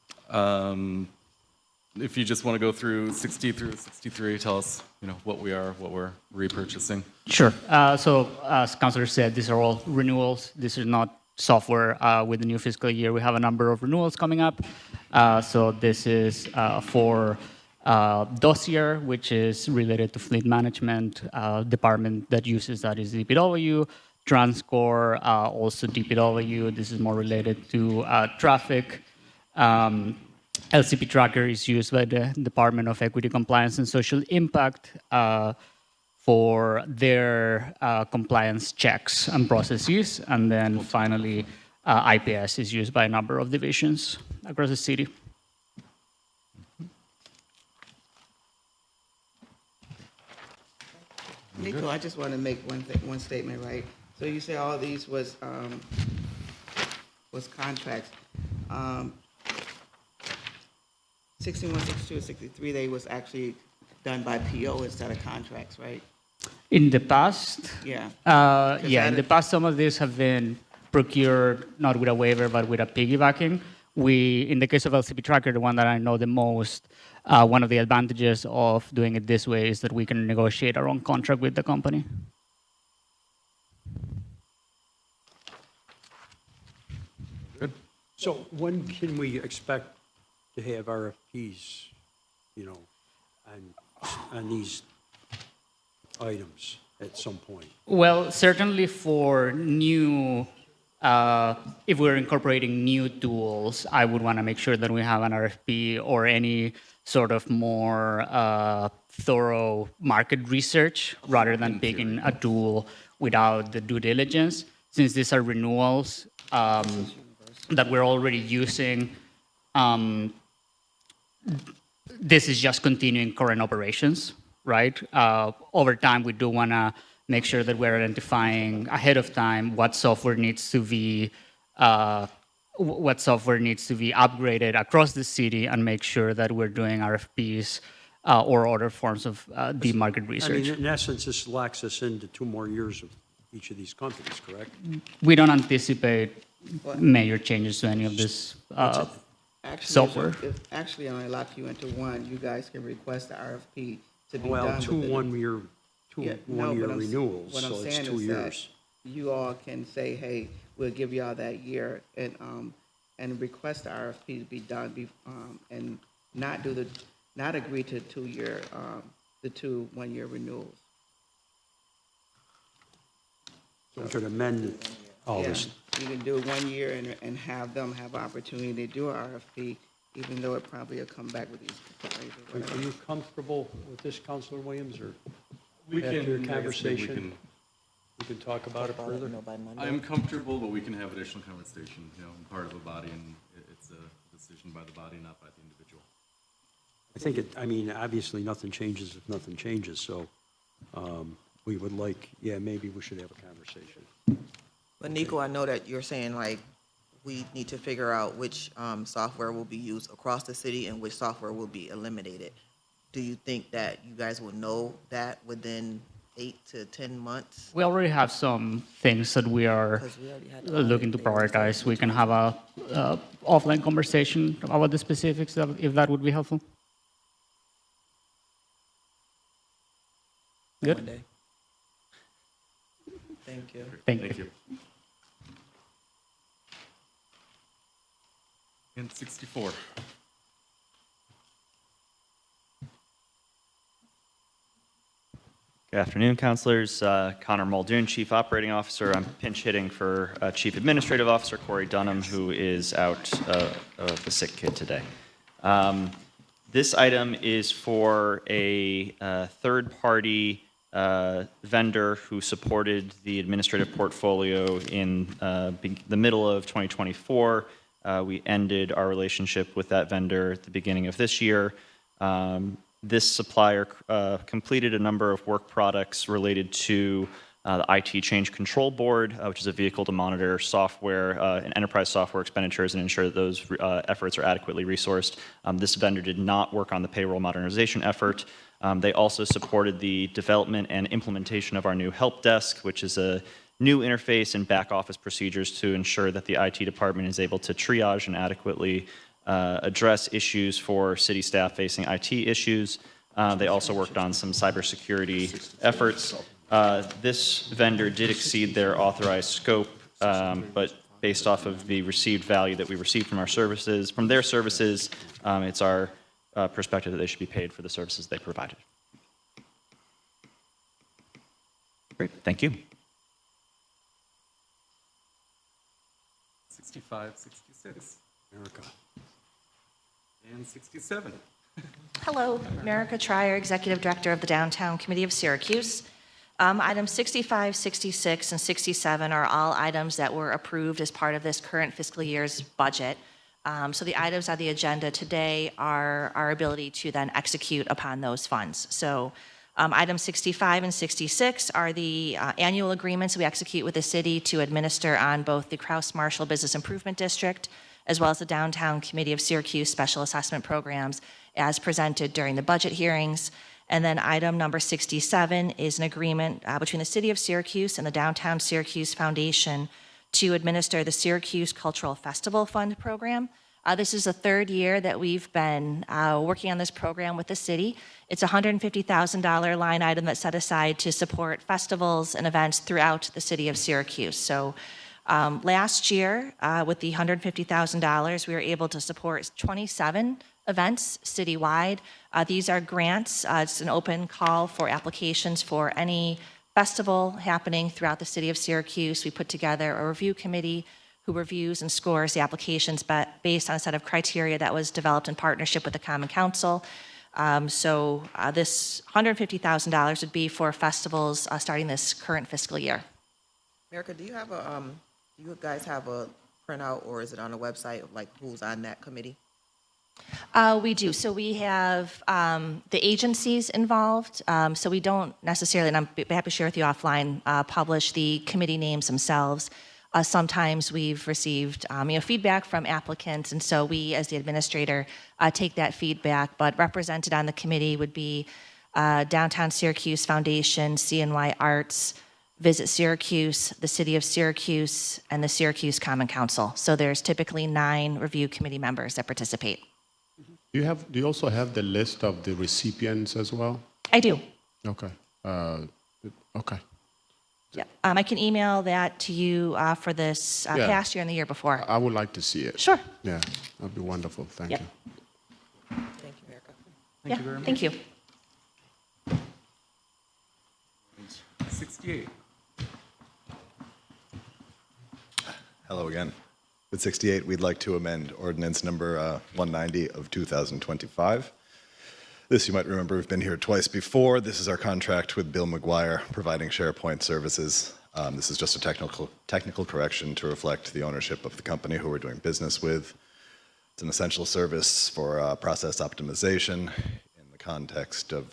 If you just want to go through 60 through 63, tell us, what we're repurchasing. Sure. So as Councillor said, these are all renewals. This is not software with the new fiscal year. We have a number of renewals coming up. So this is for Dossier, which is related to fleet management. Department that uses that is DPW. Transcore, also DPW. This is more related to traffic. LCP Tracker is used by the Department of Equity, Compliance, and Social Impact for their compliance checks and processes. And then finally, IPS is used by a number of divisions across the city. Nico, I just want to make one statement, right? So you say all these was contracts. 61, 62, 63, they was actually done by PO instead of contracts, right? In the past, Yeah. yeah, in the past, some of these have been procured not with a waiver, but with a piggybacking. In the case of LCP Tracker, the one that I know the most, one of the advantages of doing it this way is that we can negotiate our own contract with the company. Good. So when can we expect to have RFPs, you know, on these items at some point? Well, certainly for new, if we're incorporating new tools, I would want to make sure that we have an RFP or any sort of more thorough market research rather than picking a tool without the due diligence. Since these are renewals that we're already using, this is just continuing current operations, right? Over time, we do want to make sure that we're identifying ahead of time what software needs to be upgraded across the city, and make sure that we're doing RFPs or other forms of deep market research. I mean, in essence, this locks us into 2 more years of each of these companies, correct? We don't anticipate major changes to any of this software. Actually only lock you into one. You guys can request the RFP to be Well, done. two within- one-year Yeah, one-year but renewals, what I'm so it's saying 2 is that years. You all can say, hey, we'll give y'all that year and request the RFP to be done and not agree to the 2 one-year renewals. So we could amend all Yeah, this. you can do 1 year and have them have opportunity to do an RFP, even though it probably will come back with these proposals or whatever. Are you comfortable with this, Councilor Williams, or We after your can- I guess maybe we conversation? We can talk about it further? I'm comfortable, but we can have additional conversation, you know, I'm part of a body, and it's a decision by the body, not by the individual. I think I mean, obviously, nothing changes if nothing changes, so we would like, maybe we should have a conversation. But Nico, I know that you're saying like, we need to figure out which software will be used across the city and which software will be eliminated. Do you think that you guys will know that within 8 to 10 months? We already have some things that we are looking to prioritize. We can have a offline conversation about the specifics, if that would be helpful. Good? Monday. Thank you. Thank you. And 64. Good afternoon, councilors. Connor Muldoon, Chief Operating Officer. I'm pinch hitting for Chief Administrative Officer Corey Dunham, who is out of the sick kid today. This item is for a third-party vendor who supported the administrative portfolio in the middle of 2024. We ended our relationship with that vendor at the beginning of this year. This supplier completed a number of work products related to the IT Change Control Board, which is a vehicle to monitor software and enterprise software expenditures and ensure that those efforts are adequately resourced. This vendor did not work on the payroll modernization effort. They also supported the development and implementation of our new help desk, which is a new interface and back office procedures to ensure that the IT department is able to triage and adequately address issues for city staff facing IT issues. They also worked on some cybersecurity efforts. This vendor did exceed their authorized scope, but based off of the received value that we received from their services, it's our perspective that they should be paid for the services they provided. Great, thank you. 65, 66. Erica. And 67. Hello, America Trier, Executive Director of the Downtown Committee of Syracuse. Items 65, 66, and 67 are all items that were approved as part of this current fiscal year's budget. So the items on the agenda today are our ability to then execute upon those funds. So items 65 and 66 are the annual agreements we execute with the city to administer on both the Krause-Marshall Business Improvement District as well as the Downtown Committee of Syracuse Special Assessment Programs as presented during the budget hearings. And then item number 67 is an agreement between the City of Syracuse and the Downtown Syracuse Foundation to administer the Syracuse Cultural Festival Fund program. This is the third year that we've been working on this program with the city. It's a $150,000 line item that's set aside to support festivals and events throughout the city of Syracuse. So last year, with the $150,000, we were able to support 27 events citywide. These are grants. It's an open call for applications for any festival happening throughout the city of Syracuse. We put together a review committee who reviews and scores the applications based on a set of criteria that was developed in partnership with the Common Council. This $150,000 would be for festivals starting this current fiscal year. Erica, do you have a, do you guys have a printout, or is it on the website of like who's on that committee? We do. So we have the agencies involved. So we don't necessarily, and I'm happy to share with you offline, publish the committee names themselves. Sometimes we've received feedback from applicants, and so we, as the administrator, take that feedback. But represented on the committee would be Downtown Syracuse Foundation, CNY Arts, Visit Syracuse, the City of Syracuse, and the Syracuse Common Council. So there's typically 9 review committee members that participate. Do you also have the list of the recipients as well? I do. Okay. Okay. Yeah. I can email that to you for this Yeah. past year and the year before. I would like to see it. Sure. Yeah, that'd be wonderful. Thank Yep. you. Thank you, Erica. Thank you very much. Thank you. 68. Hello again. With 68, we'd like to amend ordinance number 190 of 2025. This, you might remember, we've been here twice before. This is our contract with Bill McGuire, providing SharePoint services. This is just a technical correction to reflect the ownership of the company who we're doing business with. It's an essential service for process optimization in the context of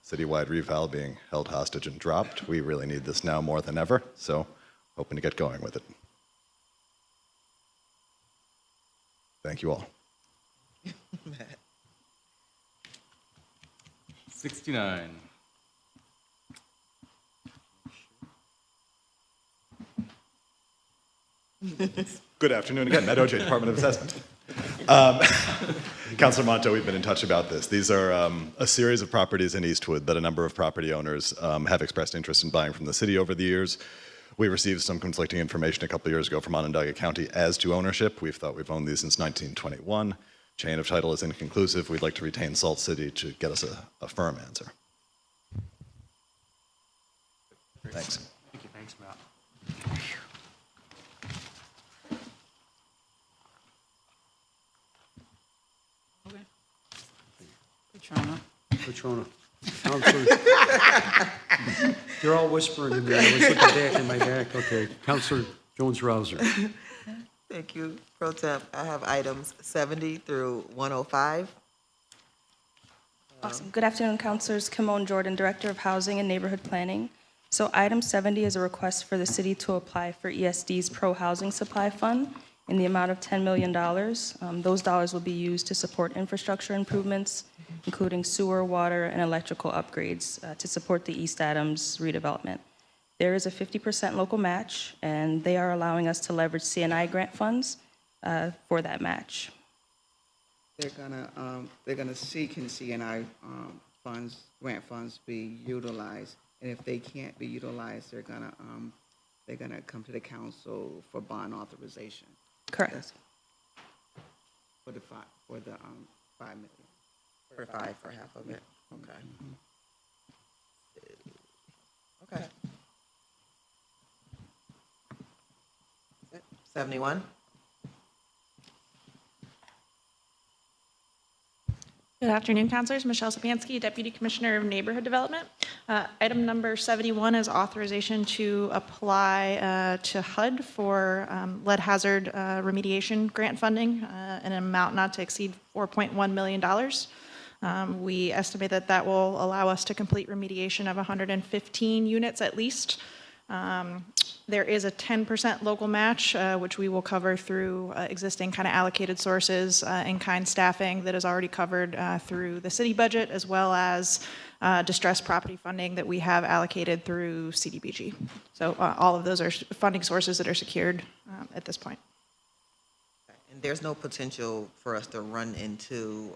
citywide reval being held hostage and dropped. We really need this now more than ever, so hoping to get going with it. Thank you all. 69. Good afternoon again. Matt OJ, Department of Assessment. Councilor Monto, we've been in touch about this. These are a series of properties in Eastwood that a number of property owners have expressed interest in buying from the city over the years. We received some conflicting information a couple of years ago from Onondaga County as to ownership. We've thought we've owned these since 1921. Chain of title is inconclusive. We'd like to retain Salt City to get us a firm answer. Thanks. Thank you. Thanks, Matt. Petrona. Counselor. You're all whispering to me. I was looking back in my back. Okay. Counselor Jones-Rouser. Thank you, Pro Temp. I have items 70 through 105. Awesome. Good afternoon, Councilors. Kimon Jordan, Director of Housing and Neighborhood Planning. So item 70 is a request for the city to apply for ESD's Pro Housing Supply Fund in the amount of $10 million. Those dollars will be used to support infrastructure improvements, including sewer, water, and electrical upgrades to support the East Adams redevelopment. There is a 50% local match, and they are allowing us to leverage CNI grant funds for that match. They're gonna see can CNI funds, grant funds be utilized, and if they can't be utilized, they're gonna come to the council for bond authorization. Correct. For the $5 million. For 5 for half of it. Okay. Okay. 71. Good afternoon, Councilors. Michelle Sapansky, Deputy Commissioner of Neighborhood Development. Item number 71 is authorization to apply to HUD for lead hazard remediation grant funding in an amount not to exceed $4.1 million. We estimate that that will allow us to complete remediation of 115 units at least There is a 10% local match, which we will cover through existing kind of allocated sources, in-kind staffing that is already covered through the city budget, as well as distressed property funding that we have allocated through CDBG. So all of those are funding sources that are secured at this point. And there's no potential for us to run into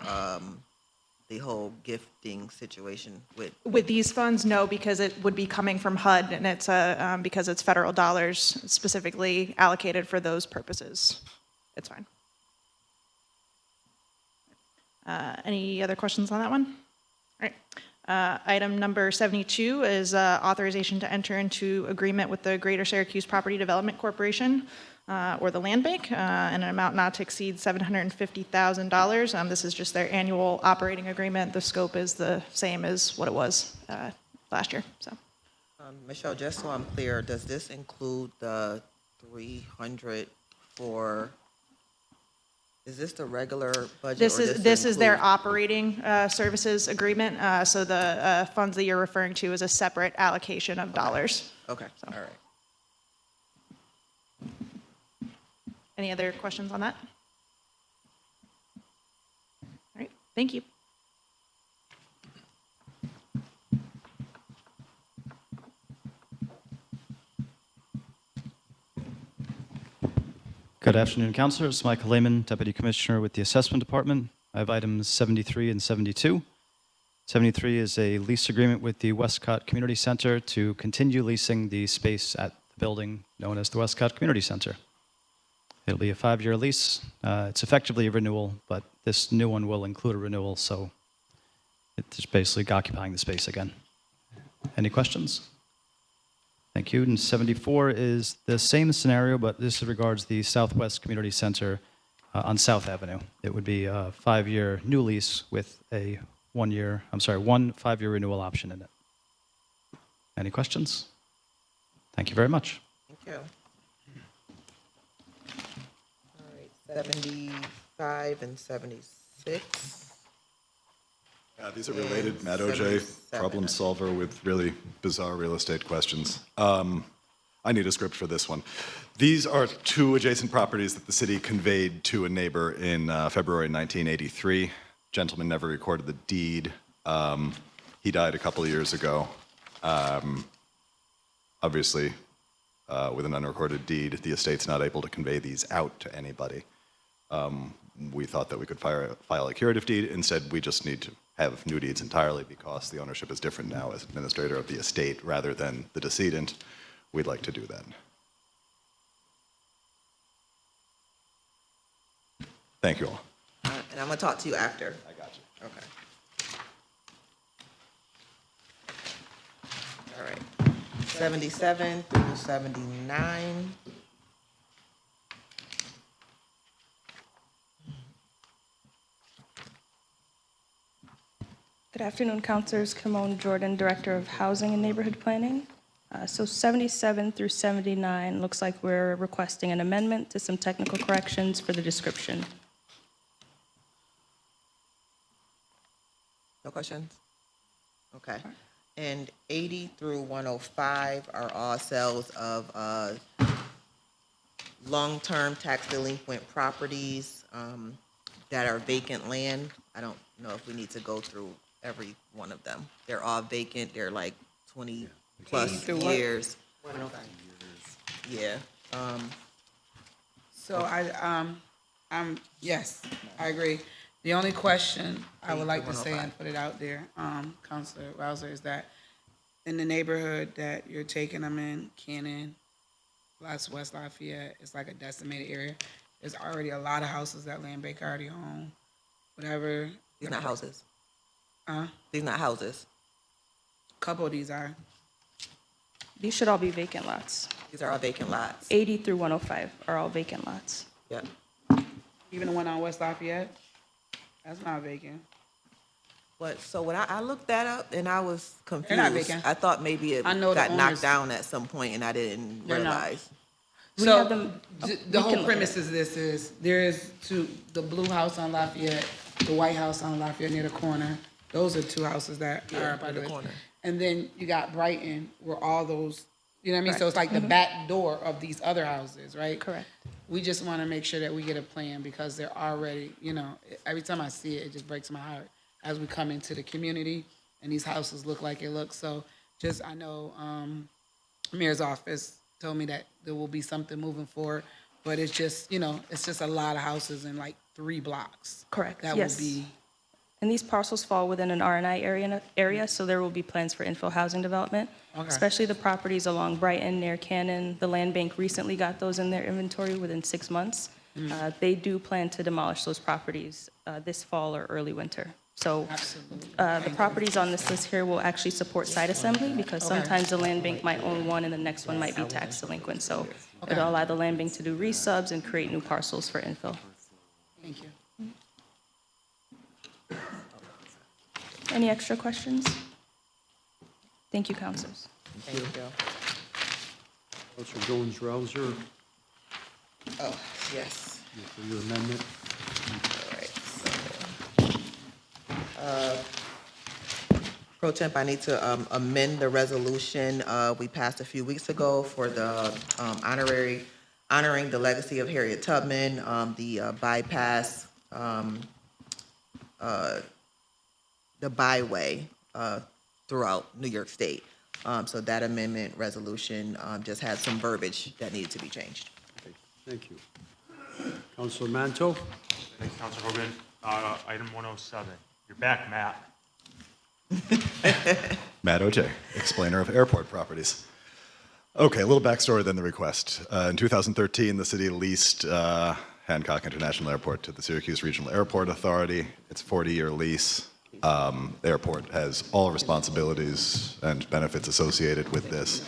the whole gifting situation With these funds, no, because it would be coming from HUD, and it's because it's federal dollars specifically allocated for those purposes. It's fine. Any other questions on that one? All right. Item number 72 is authorization to enter into agreement with the Greater Syracuse Property Development Corporation, or the Land Bank, in an amount not to exceed $750,000. This is just their annual operating agreement. The scope is the same as what it was last year. So, Michelle, just so I'm clear, does this include the 300 for? Is this the regular budget? This is their operating services agreement. So the funds that you're referring to is a separate allocation of dollars. Okay. All right. Any other questions on that? All right, thank you. Good afternoon, Councilors. Michael Lehman, Deputy Commissioner with the Assessment Department. I have items 73 and 72. 73 is a lease agreement with the Westcott Community Center to continue leasing the space at the building known as the Westcott Community Center. It'll be a 5-year lease. It's effectively a renewal, but this new one will include a renewal, so it's basically occupying the space again. Any questions? Thank you. And 74 is the same scenario, but this regards the Southwest Community Center on South Avenue. It would be a 5-year new lease with a 1 5-year renewal option in it. Any questions? Thank you very much. Thank you. 75 and 76. These are related. Matt OJ, problem solver with really bizarre real estate questions. I need a script for this one. These are 2 adjacent properties that the city conveyed to a neighbor in February 1983. Gentleman never recorded the deed. He died a couple of years ago. Obviously, with an unrecorded deed, the estate's not able to convey these out to anybody. We thought that we could file a curative deed. Instead, we just need to have new deeds entirely because the ownership is different now as administrator of the estate rather than the decedent. We'd like to do that. Thank you all. And I'm going to talk to you after. I got you. Okay. All right. 77 through 79. Good afternoon, Councilors. Kimon Jordan, Director of Housing and Neighborhood Planning. So 77 through 79, looks like we're requesting an amendment to some technical corrections for the description. No questions? Okay. And 80 through 105 are all sales of long-term tax delinquent properties that are vacant land. I don't know if we need to go through every one of them. They're all vacant. They're like 20-plus years. 105 Yeah. So yes, I agree. The only question I would like to say and put it out there, Councilor Wowser, is that in the neighborhood that you're taking them in, Cannon, West Lafayette, it's like a decimated area. There's already a lot of houses that Land Bank already own, whatever. These not houses. These not houses. A couple of these are. These should all be vacant lots. These are all vacant lots. 80 through 105 are all vacant lots. Yep. Even the one on West Lafayette? That's not vacant. So when I looked that up and I was confused. They're not vacant. I thought maybe it I know the got knocked owners- down at some point and I didn't They're not. realize. So the whole premise is there is the blue house on Lafayette, the white house on Lafayette near the corner. Those are 2 houses that are by the corner. And then you got Brighton, where all those You know what I mean? So it's like the back door of these other houses, right? Correct. We just want to make sure that we get a plan because they're already, you know, every time I see it, it just breaks my heart as we come into the community and these houses look like it looks. So just, I know Mayor's office told me that there will be something moving forward, but it's just, you know, it's just a lot of houses in like 3 blocks. Correct, That yes. will be, And these parcels fall within an R&I area, so there will be plans for infill housing development, Okay. especially the properties along Brighton, near Cannon. The land bank recently got those in their inventory within 6 months. They do plan to demolish those properties this fall or early winter. So the properties on this list here will actually support site assembly because sometimes the land bank might own one and the next one might be tax delinquent. So it'll allow the land bank to do resubs and create new parcels for infill. thank you. Any extra questions? Thank you, councilors. Thank you. Councilor Jones-Rouser, Oh, yes. for your amendment. All right, so, Pro Temp, I need to amend the resolution we passed a few weeks ago for the honoring the legacy of Harriet Tubman, the bypass, the byway throughout New York State. So that amendment resolution just had some verbiage that needed to be changed. Okay, thank you. Councilor Manto? Thanks, Councilor Hogan. Item 107. You're back, Matt. Matt O.J., explainer of airport properties. Okay, a little backstory then the request. In 2013, the city leased Hancock International Airport to the Syracuse Regional Airport Authority. It's a 40-year lease. The airport has all responsibilities and benefits associated with this.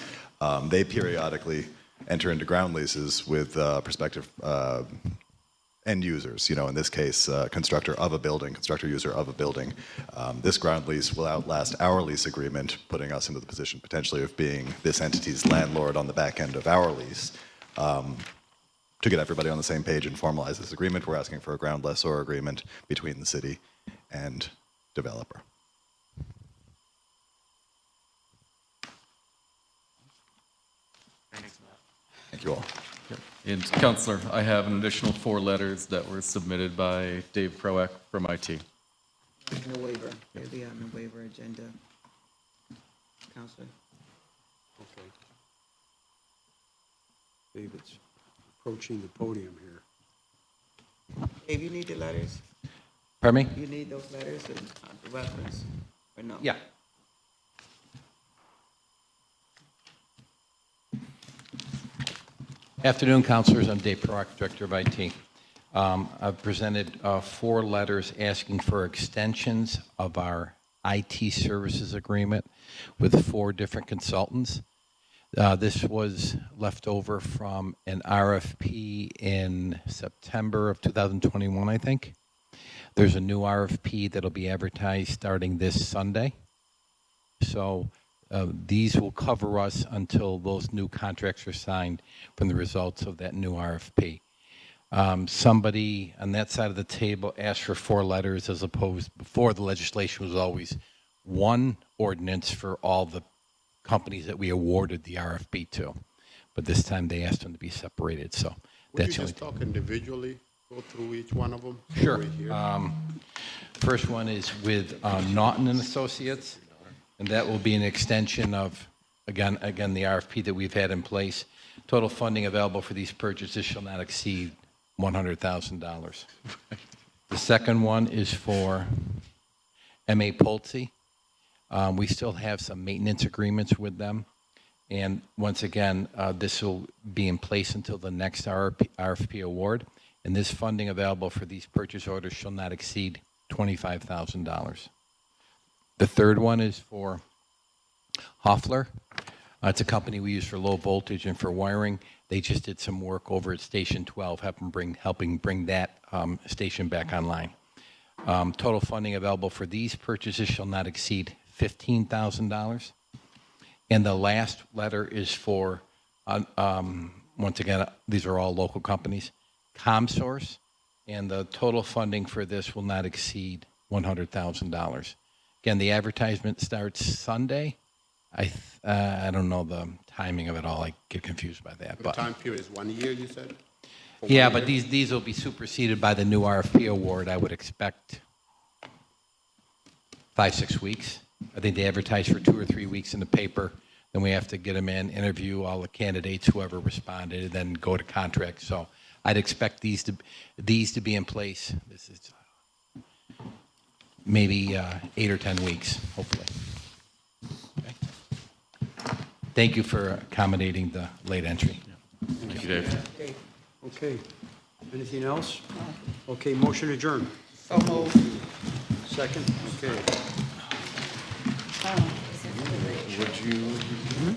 They periodically enter into ground leases with prospective end users, you know, in this case, constructor user of a building. This ground lease will outlast our lease agreement, putting us into the position potentially of being this entity's landlord on the back end of our lease. To get everybody on the same page and formalize this agreement, we're asking for a ground lessor agreement between the city and developer. Thank you all. And Counselor, I have an additional 4 letters that were submitted by Dave Proack from IT. And the waiver, it'll be on the waiver agenda. Counselor. Okay. David's approaching the podium here. Dave, you need the letters? Pardon me? You need those letters and the reference, or no? Yeah. Afternoon, councilors. I'm Dave Proack, Director of IT. I've presented 4 letters asking for extensions of our IT services agreement with 4 different consultants. This was left over from an RFP in September of 2021, I think. There's a new RFP that'll be advertised starting this Sunday. So these will cover us until those new contracts are signed from the results of that new RFP. Somebody on that side of the table asked for 4 letters as opposed, before the legislation was always 1 ordinance for all the companies that we awarded the RFP to. But this time they asked them to be separated, so Would that's you the just talk individually, go through each one of them? Sure. Right here? First one is with Naughton and Associates, and that will be an extension of, again, the RFP that we've had in place. Total funding available for these purchases shall not exceed $100,000. The second one is for M.A. Pulte. We still have some maintenance agreements with them. And once again, this will be in place until the next RFP award. And this funding available for these purchase orders shall not exceed $25,000. The third one is for Hoffler. It's a company we use for low voltage and for wiring. They just did some work over at Station 12, helping bring that station back online. Total funding available for these purchases shall not exceed $15,000. And the last letter is for, once again, these are all local companies, ComSource, and the total funding for this will not exceed $100,000. Again, the advertisement starts Sunday, I don't know the timing of it all. I get confused by that. The But time period is 1 year, you said? For yeah, 1 but year? these will be superseded by the new RFP award. I would expect 5-6 weeks. I think they advertise for 2 or 3 weeks in the paper. Then we have to get them in, interview all the candidates, whoever responded, and then go to contract. So I'd expect these to be in place. This is maybe 8 or 10 weeks, hopefully. Okay. Thank you for accommodating the late entry. Thank you, Dave. Okay. Anything else? Okay, motion adjourned. So moved. Second? Okay. Would you?